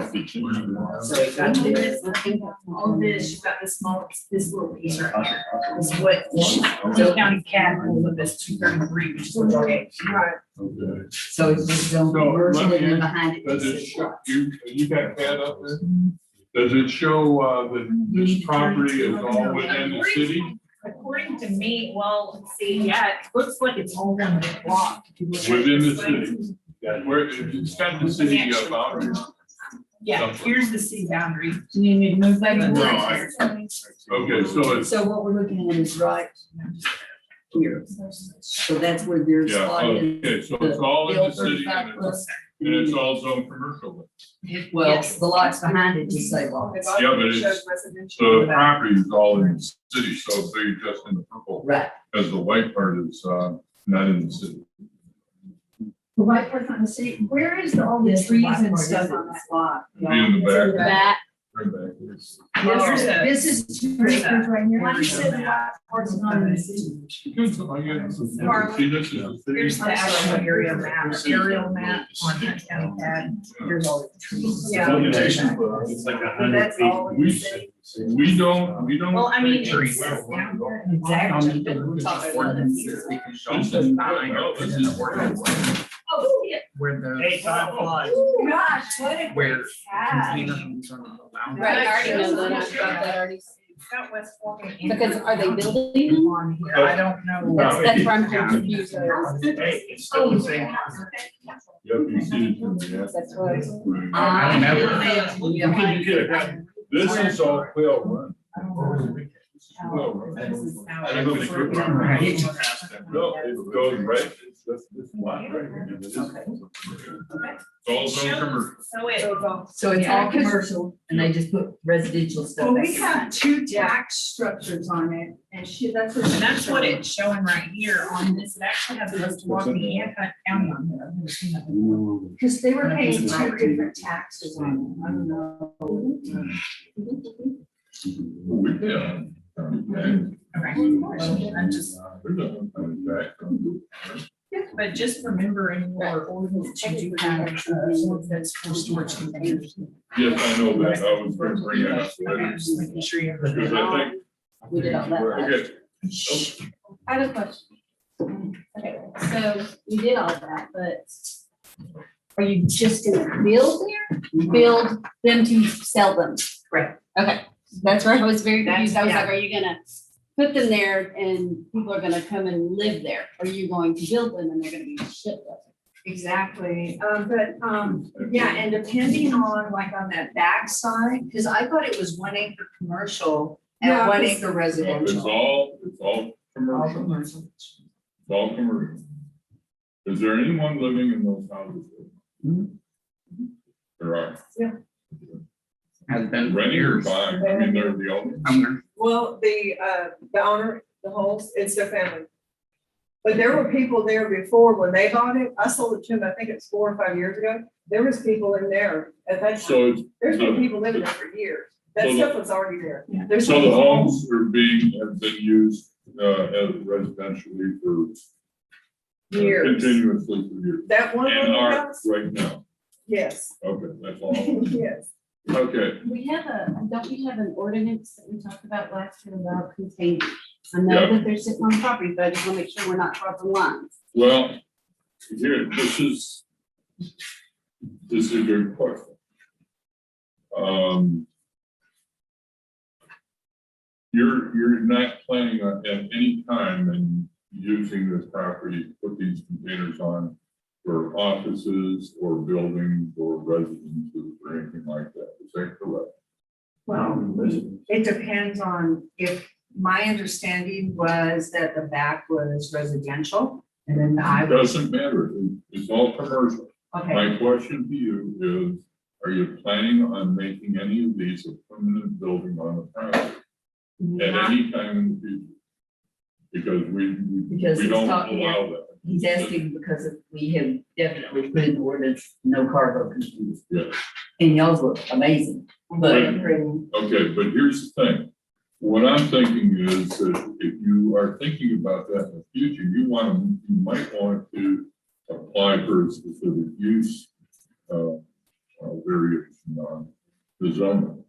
So you've got this, all this, you've got this small, this little piece right here. This is what. Lee County capital with this 233, which is okay. Right. Okay. So it's just zoned So, commercial let and me then behind it. Does it says show, lots. you got that up there? Does it show, that this property is all within the city? According to me, well, let's see, yeah, it looks like it's all one big block. if you look at it Within the this way. city? Where, it's got the city boundary. Yeah, here's the city boundary. Do you need to move that? No, Okay, so it's, So what we're looking at is right here. So that's where your yeah, spot is. okay, so it's all in the old city 35 and plus. it's all zone commercial. Well, the lots behind it just say lots. They've Yeah, but already it's- showed residential. So the property is all in the city, so they're just in the purple, Right. because the white part is, not in the city. The white part on the city, where is all the Yes, the trees white and part is stuff in on the that lot? Be in the back. That, Right back there. Here's the- This is 2 acres right here. Why do you say the white part's not in the city? Because I get some- see, this is the city. Here's the actual area map on that county pad. Here's all the trees. Yeah. It's like 100 That's feet. all in the We, city. we don't. Well, I mean, it's Trees. down here exactly. We're talking about it. This is, no, this is. Oh, yeah. Where the, Hey, time flies. Oh, gosh, what a where great cat. container homes are allowed. right, I already know that, I've got that already. It's got West Fork and Because are they building them? on here, I don't know. That's where I'm confused. Hey, it's still the same. Yep, you see it from the. That's what. I don't know. You can have- This is all Quail Run. Quail Run. I don't know if they grew up right past that. No, it goes right, it's just this lot right here. It is- It's all zone commercial. So it, So it's Yeah, all 'cause- commercial and they just put residential stuff. Well, we have 2 tax structures on it, and that's what. and that's what it's showing right here on this, it actually has West Walkie and Hunt County on here. I've never seen that. Because they were paying 2 different taxes on it, I don't know. Yeah. Okay. Okay. I'm just, There's a- but just remember in your ordinance, you do have, some that's for storage containers. Yes, I know that, I was gonna bring it up later. Just making sure you have the. Because I think. We did all that. Okay, I have a question. Okay, so we did all that, but are you just gonna build there? Build them to sell them? Correct. Okay, that's where I was very confused. I was That's- like, are you gonna put them there and people are gonna come and live there? Or are you going to build them and they're gonna be shipped up? Exactly, yeah, and depending on, like, on that back side, Because I thought it was 1 acre commercial Yeah, and 1 'cause- acre it's residential. all All commercial, commercial. it's all commercial. Is there anyone living in those houses? Mhm. There are, Has been for renting or years. buying, I mean, they're the owners. Well, the owner, the homes, it's their family. But there were people there before when they bought it. I sold it to them, I think it's 4 or 5 years ago. There was people in there at that time. So it's, There's been people living there for years. That So the- stuff was already there. Yeah. There's so the people- homes are being, have been used, as residentially for years. Continuously for years. That one And little are house, right now. yes, Okay, that's all. I want. yes. Okay, We have don't we have an ordinance that we talked about last year about containers? I know Yeah. that they're sitting on property, but I just want to make sure we're not crossing lines. well, here, this is a good question. You're not planning on at any time in using this property, to put these containers on for offices or buildings or residences or anything like that, is that correct? Well, it depends on if, my understanding was that the back was residential and then I It was, doesn't matter, it's all commercial. okay. My question to you is, are you planning on making any of these a permanent building on the property at Not- any time in the future? Because Because we he's don't talking- allow that. He's asking because we have definitely put in the ordinance, no cargo computers. Yeah. And y'all's look amazing, but Okay, but here's the thing. What I'm thinking is that if you are thinking about that in the future, you might want to apply for a specific use variation on the zoning.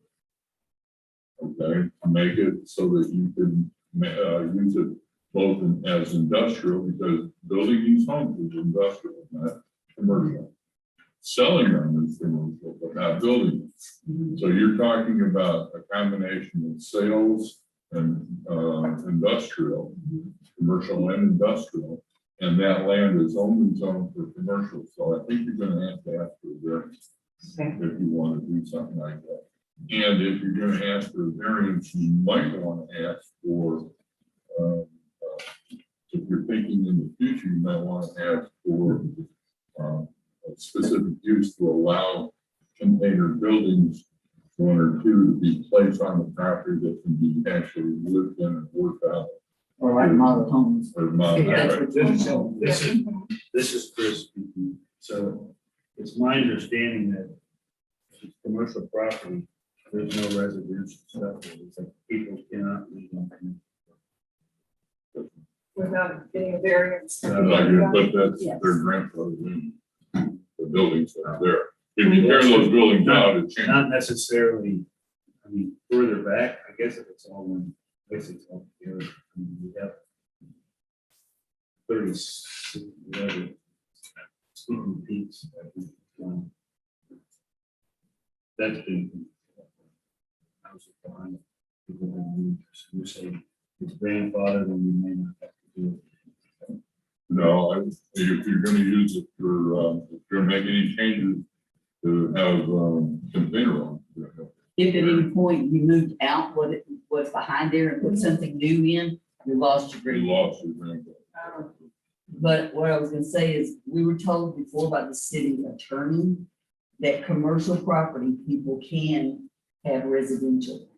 Okay, to make it so that you can use it both as industrial, because building these homes is industrial, not commercial. Selling them is commercial, but not building them. So you're talking about a combination of sales and industrial, commercial and industrial, and that land is only zoned for commercial. So I think you're gonna have to ask for a variance if you want to do something like that. And if you're gonna ask for a variance, you might want to ask for, if you're thinking in the future, you might want to ask for a specific use to allow container buildings, one or two, to be placed on the property that can be actually lived in and worked out. or like model homes. Or mod, Yeah, that's right? what- This is Chris speaking. So it's my understanding that it's commercial property, there's no residential stuff. It's like people cannot live on it. Without getting a variance. But that's Yes. their grandfather, the buildings that are there. If you tear those buildings out, it changes. Not necessarily, I mean, further back, I guess if it's all one, I guess it's all together. I mean, we have 36, whatever, speaking peaks. I think, That's been. I was fine. You say it's grandfather, then you may not have to do it. No, if you're gonna use it for, if you're gonna make any changes to have, container on. If at any point you moved out what's behind there and put something new in, you lost your You green. lost your grandfather. But what I was gonna say is, we were told before by the city attorney that commercial property people can have residential.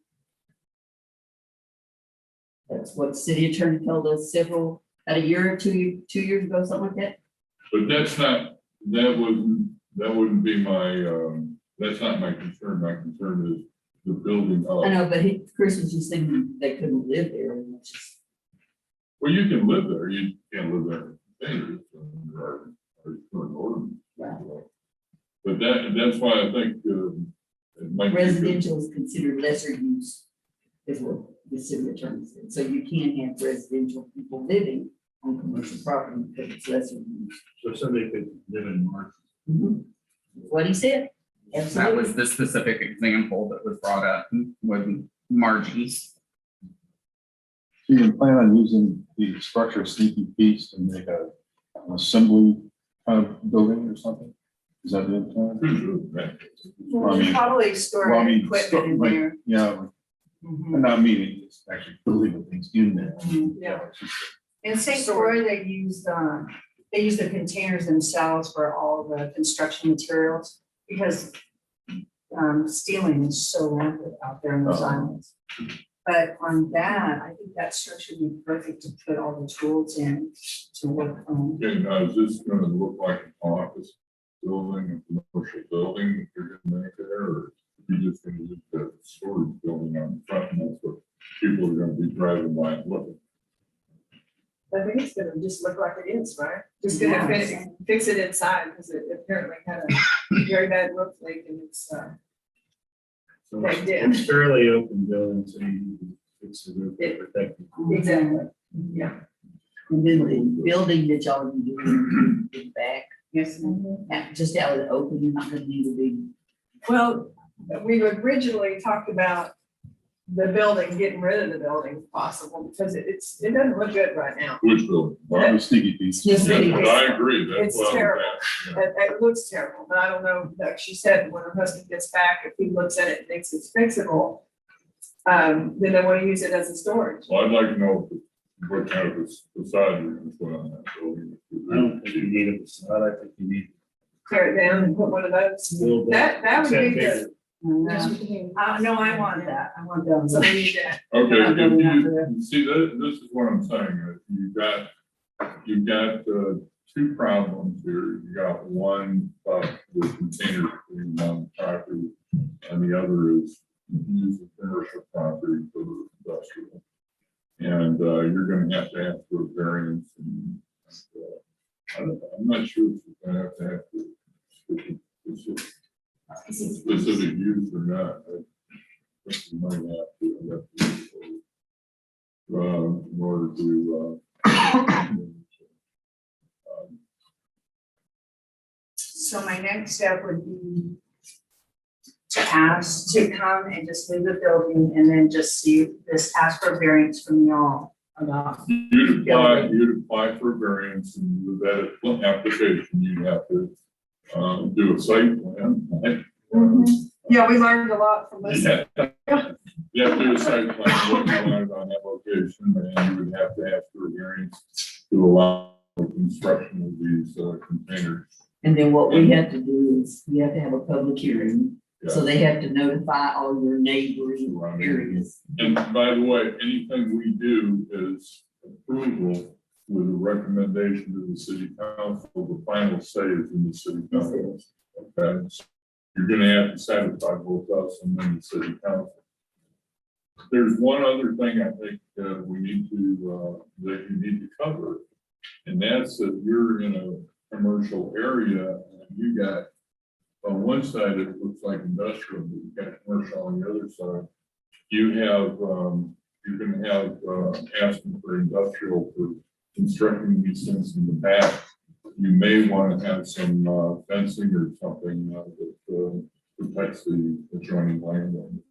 That's what the city attorney told us about a year or 2 years ago, something like that. But that wouldn't be my, that's not my concern. My concern is the building I up. know, but Chris was just saying they couldn't live there, and it's just, Well, you can live there. You can't live there. in containers, or an ordinance. But that's why I think, it might be good. residential is considered lesser use, is what the city attorney said. So you can't have residential people living on commercial property because it's lesser use. So somebody could live in March. What he said. That Absolutely. was the specific example that was brought up with Margie's. You can plan on using the structure of Sneaky Pete's to make an assembly kind of building or something? Is that the intent? Well, I mean- Probably Well, I storing mean, equipment in like, there. yeah, Mhm. not meaning it's actually building the things in there. Yeah. In St. Croix, they used the containers themselves for all the construction materials because stealing is so rampant out there in those Oh. islands. But on that, I think that structure would be perfect to put all the tools in to work on. Okay, now is this gonna look like an office building, a commercial building, if you're gonna make there, or you just gonna use the storage building on the front, and that's what people are gonna be driving by and looking? I think it's gonna just look like it is, right? Just gonna fix it inside, because it apparently had a very bad roof leak and it's, So Back then. it's fairly open building, so you can fix the roof to protect it. exactly, yeah. And then the building that y'all are doing in the back, Yes. just out in the open, you're not gonna need a big. Well, we originally talked about the building, getting rid of the building if possible, because it doesn't look good right now. Which building? The sneaky piece. Yes, it Yeah, is. I agree. That's It's what I was terrible. asking, yeah. It looks terrible, but I don't know, like she said, when her husband gets back, if he looks at it and thinks it's fixable, then they want to use it as a storage. Well, I'd like to know what kind of facade you're gonna put on that building. I don't think you need a facade, I think you need. Tear it down and put one of those. a little bit- That would be bigger. the. No, I want that. I want that. So we need that. Okay, Not if going after that. you, see, this is what I'm saying, that you've got two problems here. You got one, with containers being on property, and the other is using commercial property for industrial. And, you're gonna have to ask for a variance and, I'm not sure if you're gonna have to specific use or not. I think you might have to, in order to, So my next step would be to ask to come and just leave the building and then just see this, ask for variance from y'all about. you'd apply for variance, and with that application, you'd have to, do a site plan. Right? Yeah, we learned a lot from this. Yeah. You have to do a site plan, what you wanted on that location, and you would have to ask for a variance to allow the construction of these containers. And then what we have to do is, we have to have a public hearing, so Yeah. they have to notify all your neighboring areas. And by the way, anything we do is approval with a recommendation to the city council. The final say is in the city council. Okay, so you're gonna have to satisfy both us and then the city council. There's one other thing I think we need to, that you need to cover. And that's that you're in a commercial area and you got, on one side, it looks like industrial, but you've got commercial on the other side. You have, you're gonna have, asking for industrial for constructing these things in the back. You may want to have some fencing or something that protects the adjoining land.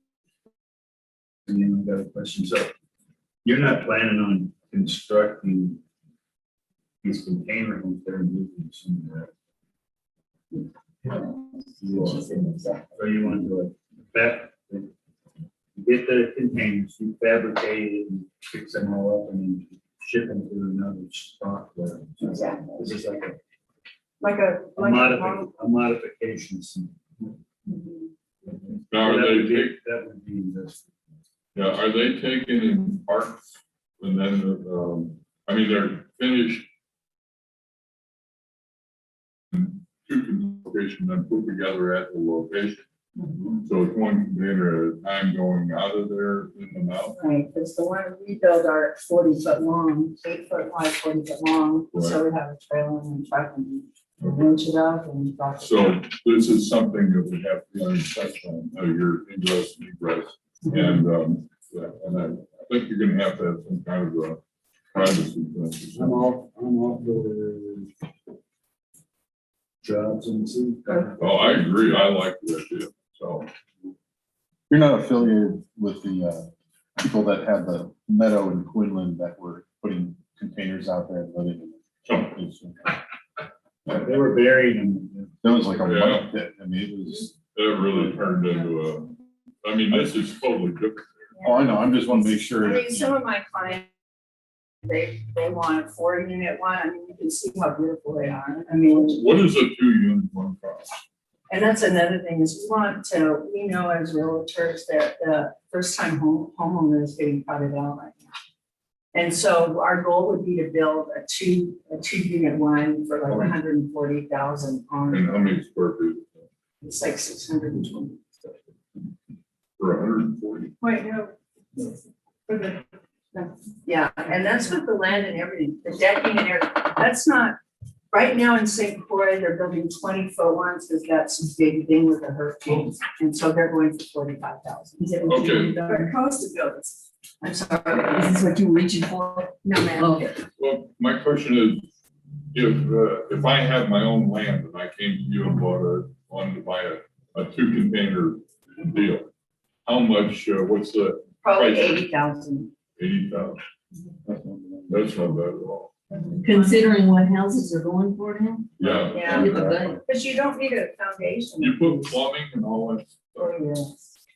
And then I've got a question, so you're not planning on constructing these container homes there and moving somewhere? You are. So you want to you get the containers, you fabricate it and fix them all up and then ship them to another spot where. Exactly. This is like A a modification. Now, are they That would be this. yeah, are they taken in parts and then, I mean, they're finished in two locations and put together at the location. So it's one container at a time going out of there, in and out. Right, because the one we build are 40 foot long, 8 foot wide, 40 foot long, so we have a trailer and truck and winch it up and. dock it So down. this is something that would have to be on your site plan, your ingress and egress. And, yeah, and I think you're gonna have to have some kind of a privacy. fence or I'm something. all for jobs and see. Oh, I agree. I like the idea. So, You're not affiliated with the people that had the meadow in Quinlan that were putting containers out there and living in it. They were burying them. That was like a Yeah. mud pit. I mean, it was, that really turned into I mean, this is totally different. oh, I know, I'm just want to make I sure. mean, some of my clients, they want a 4 unit one, I mean, you can see how beautiful they are, I mean. What is a 2-unit one cost? And that's another thing is we know as realtors that the first time homeowner is getting crowded out right now. And so our goal would be to build a two unit one for like 140,000 And how on, many square feet? it's like 620. For 140? Wait, no. For the Yeah, and that's with the land and everything, the decking and everything. That's not, right now in St. Croix, they're building 20-foot ones because that's a big thing with the hurricanes. And so they're going for 45,000. Is it what you Okay. But it costs to build this. I'm sorry, is this what you're reaching for? No, ma'am. Oh, Well, my question is, if I have my own land and I came to you and wanted to buy a 2-container deal, how much, what's the Probably Price. 80,000. 80,000? That's not bad at all. considering what houses are going for now. Yeah. Yeah. Get the budget. But you don't need a foundation. You put plumbing and all that Oh, stuff.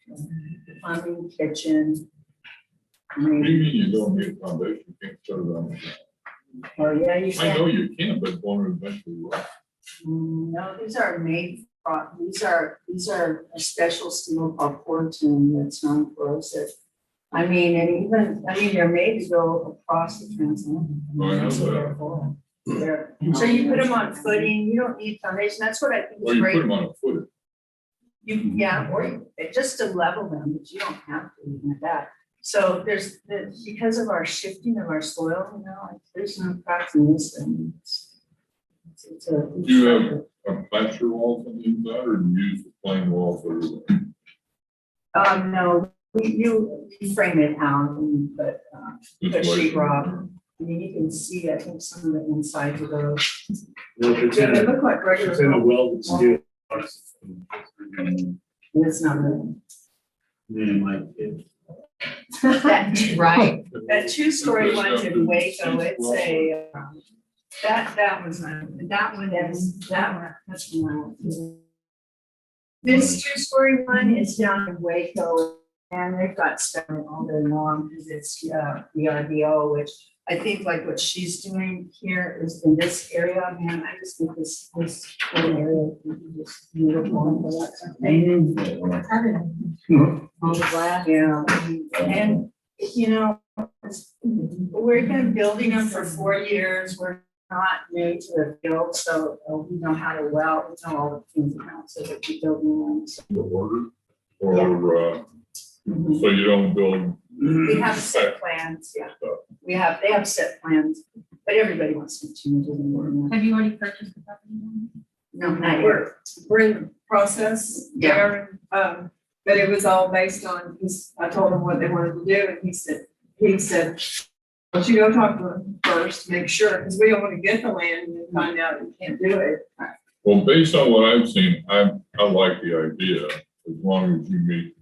yes. Plumbing, kitchen. I What do mean, you mean you don't need a foundation? You can't put it on the ground. oh, yeah, you I know can. you can, but one eventually will. No, these are made, these are a special steel called Portune that's non-corrosive. I mean, and even, they're made to go across the transom. Oh, I know That's what that. they're for. So you put them on footing, you don't need foundation, that's what I think Well, is you put great. them on a footing. Yeah, or just to level them, but you don't have to even at that. So because of our shifting of our soil, like, there's no cracks in this and it's a. Do you have a plaster walls on the inside or do you use the plain walls everywhere? No, you frame it out and put sheet rock. I mean, you can see, I think some of the insides of those. No, if it's Yeah, in they a, look like if regular. it's in a welded steel. It's not really. Then like, it, That, Right. that 2-story one in Waco, it's a, that one's not, that one is, that's one. This 2-story one is down in Waco, and they've got stuff all day long, because it's, the RDO, which I think like what she's doing here is in this area, man, I just think this whole area is just beautiful for that kind of thing. On the glass. Yeah, and, you know, we've been building them for 4 years, we're not new to the field, so we know how to weld, we know all the things about, so that we build new ones. The order? Or, so you don't build? We have set plans, yeah, they have set plans, but everybody wants to change it and more. Have you already purchased the property? No, not yet. We're in the process there, but it was all based on, because I told him what they wanted to do, and he said, why don't you go talk to them first, make sure, because we don't want to get the land and then find out we can't do it. Well, based on what I've seen, I like the idea, as long as you meet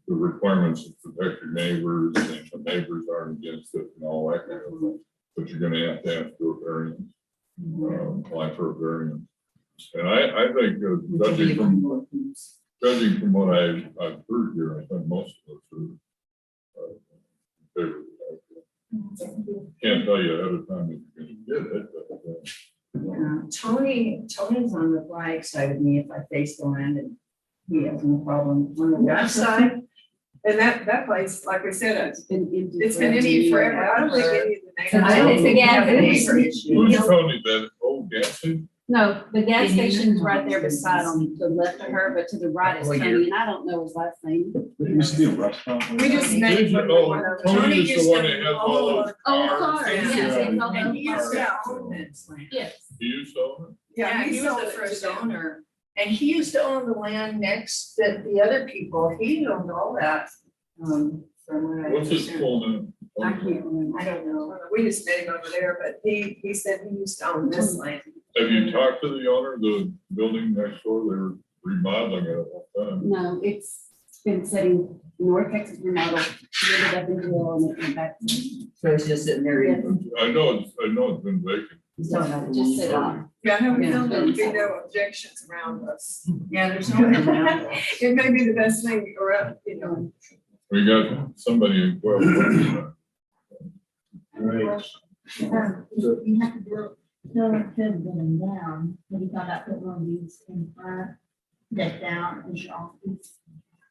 the requirements to protect your neighbors and the neighbors aren't against it and all that kind of thing. But you're gonna have to ask for a variance, apply for a variance. And I think, judging from what I've heard here, I think most of us are in favor of the idea. Can't tell you ahead of time if you're gonna get it, but, Yeah, Tony's on the right side of me if I face the land, and he has no problem on the left side. And that place, like we said, It's been empty. it's been empty forever. I don't think any of the neighbors. I don't think we have a Yeah, neighbor issue. who's Tony, that old gas station? No, the gas Can you- station's right there beside on the left of her, but to the right is Tony, and I don't know his last name. There used to be a restaurant. We just named one of them. Tony is used the one to that has all those Oh, cars. sorry, Yeah. yes, it's all And those he used cars. to own this land. Yes. Do you sell it? Yeah, he was the first owner, and he used to own the land next to the other people, he owned all that, from what I What's his understand. full name? I can't remember, I don't know. We just met him over there, but he said he used to own this land. Have you talked to the owner of the building next door? They were remodeling it all the time. No, it's been sitting, North Texas remodel, ended up in jail and it went back. So it's just sitting there. I know it's been vacant. He's talking about the Just one sit story. on. Yeah, I have a Yeah. feeling there'll be no objections around us. Yeah, there's no one around. It may be the best thing around, you know. We got somebody in Quail. right, You have to build, them down, when you thought about putting one of these in front, deck down, and your office.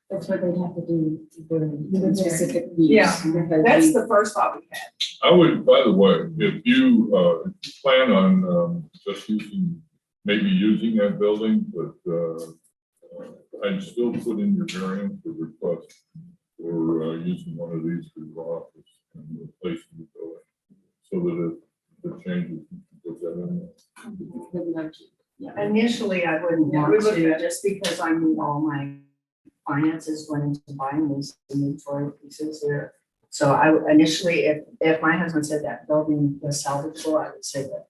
That's what they have to do, the specific use. Yeah, because That's we- the first thought we had. I would, by the way, if you plan on just maybe using that building, but I'd still put in your variance or request for using one of these for your office. and replacing the building. So that it changes. Put that in there. Initially, I wouldn't Yeah, want we looked to, at it. just because I knew all my finances went into buying these inventory pieces here. So initially, if my husband said that building was salvageable, I would say that.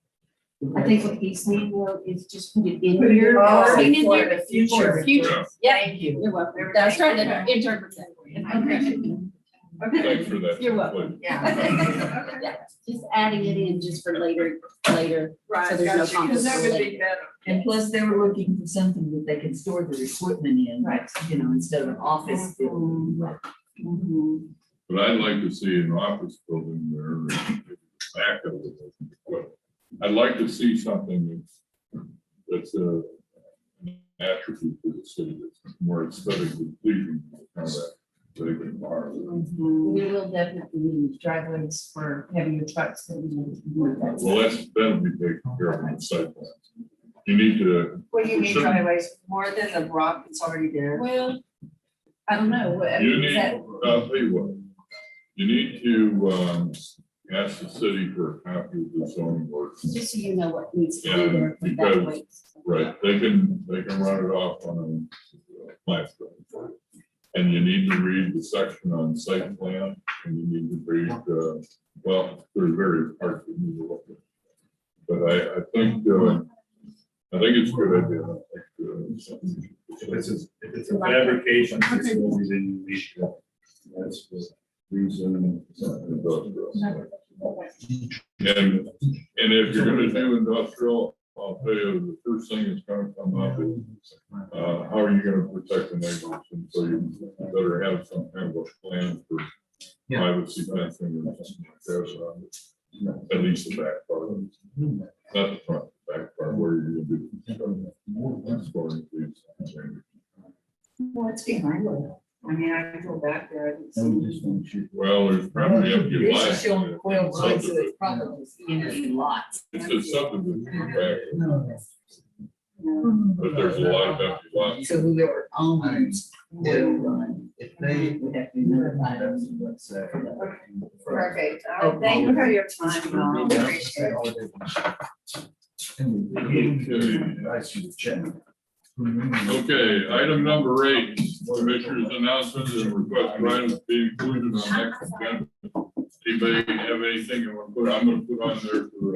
I think what he's saying though is just put it in Put it in here. there Put it in for here the future. for Future. Yeah, Thank you. you're welcome. I was trying to interpret that for you. Okay. Thanks for that. You're welcome. Yeah. Yeah, just adding it in just for later. Right, So there's no gotcha, because that would be conflict. better. And plus, they were looking for something that they could store their equipment in, Right. you know, instead of an office building. Mhm. But I'd like to see an office building there, back of it. But I'd like to see something that's a an attribute to the city, that's more aesthetically pleasing. Kind of that vacant bar. Mhm. We will definitely need driveways for heavier trucks. That we need to do that. Well, that'll be taken care of in the site plan. You need to, Well, you need Sure. driveways more than the rock that's already there. Well, I don't know, I you mean, need, is that, I'll tell you what. You need to, ask the city for a copy of the zoning ordinance. just so you know what needs to be Yeah, there for because- that way. Right, they can run it off on a flat. And you need to read the section on site plan, and you need to read, well, there are various parts that you need to look at. But I think it's a good idea. If it's a fabrication facility, then you need to, that's the reason. And if you're gonna do industrial, I'll tell you, the first thing that's gonna come up is, how are you gonna protect the neighbors? And so you better have some kind of a plan for privacy fencing or something like that. At least the back part, not the front, the back part where you're gonna do. Storing these. What's behind it? I mean, I can go back there. I didn't see. Well, there's probably empty This is lots. showing Quail Road, so it's probably empty lots. It's a subdivision back, but there's a lot of empty lots. So whoever owns Quail Run If they. would have to be notified of Let's say. Perfect. Oh, thank you for your time. y'all. Appreciate it. I see the check. Okay, item number 8, Commissioner's announcement and request for items to be included on next agenda. Anybody have anything you want to put? I'm gonna put on there for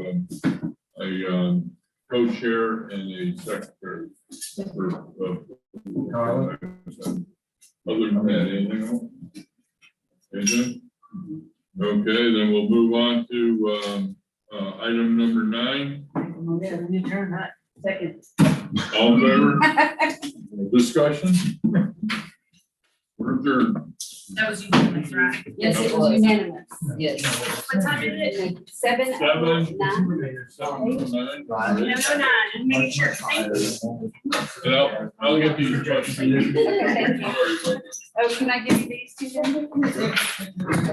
a co-chair and a secretary. Other than that, anything else? Anything? Okay, then we'll move on to item number 9. Motion to adjourn. Second. All in favor? Discussion? We're adjourned. That was unanimous, right? Yes, it was unanimous. Yes. What time is it? 7:09. 7:09. No, make sure. Thank you. And I'll get these questions. Okay, thank you. Sorry about that. Oh, can I give you these two then?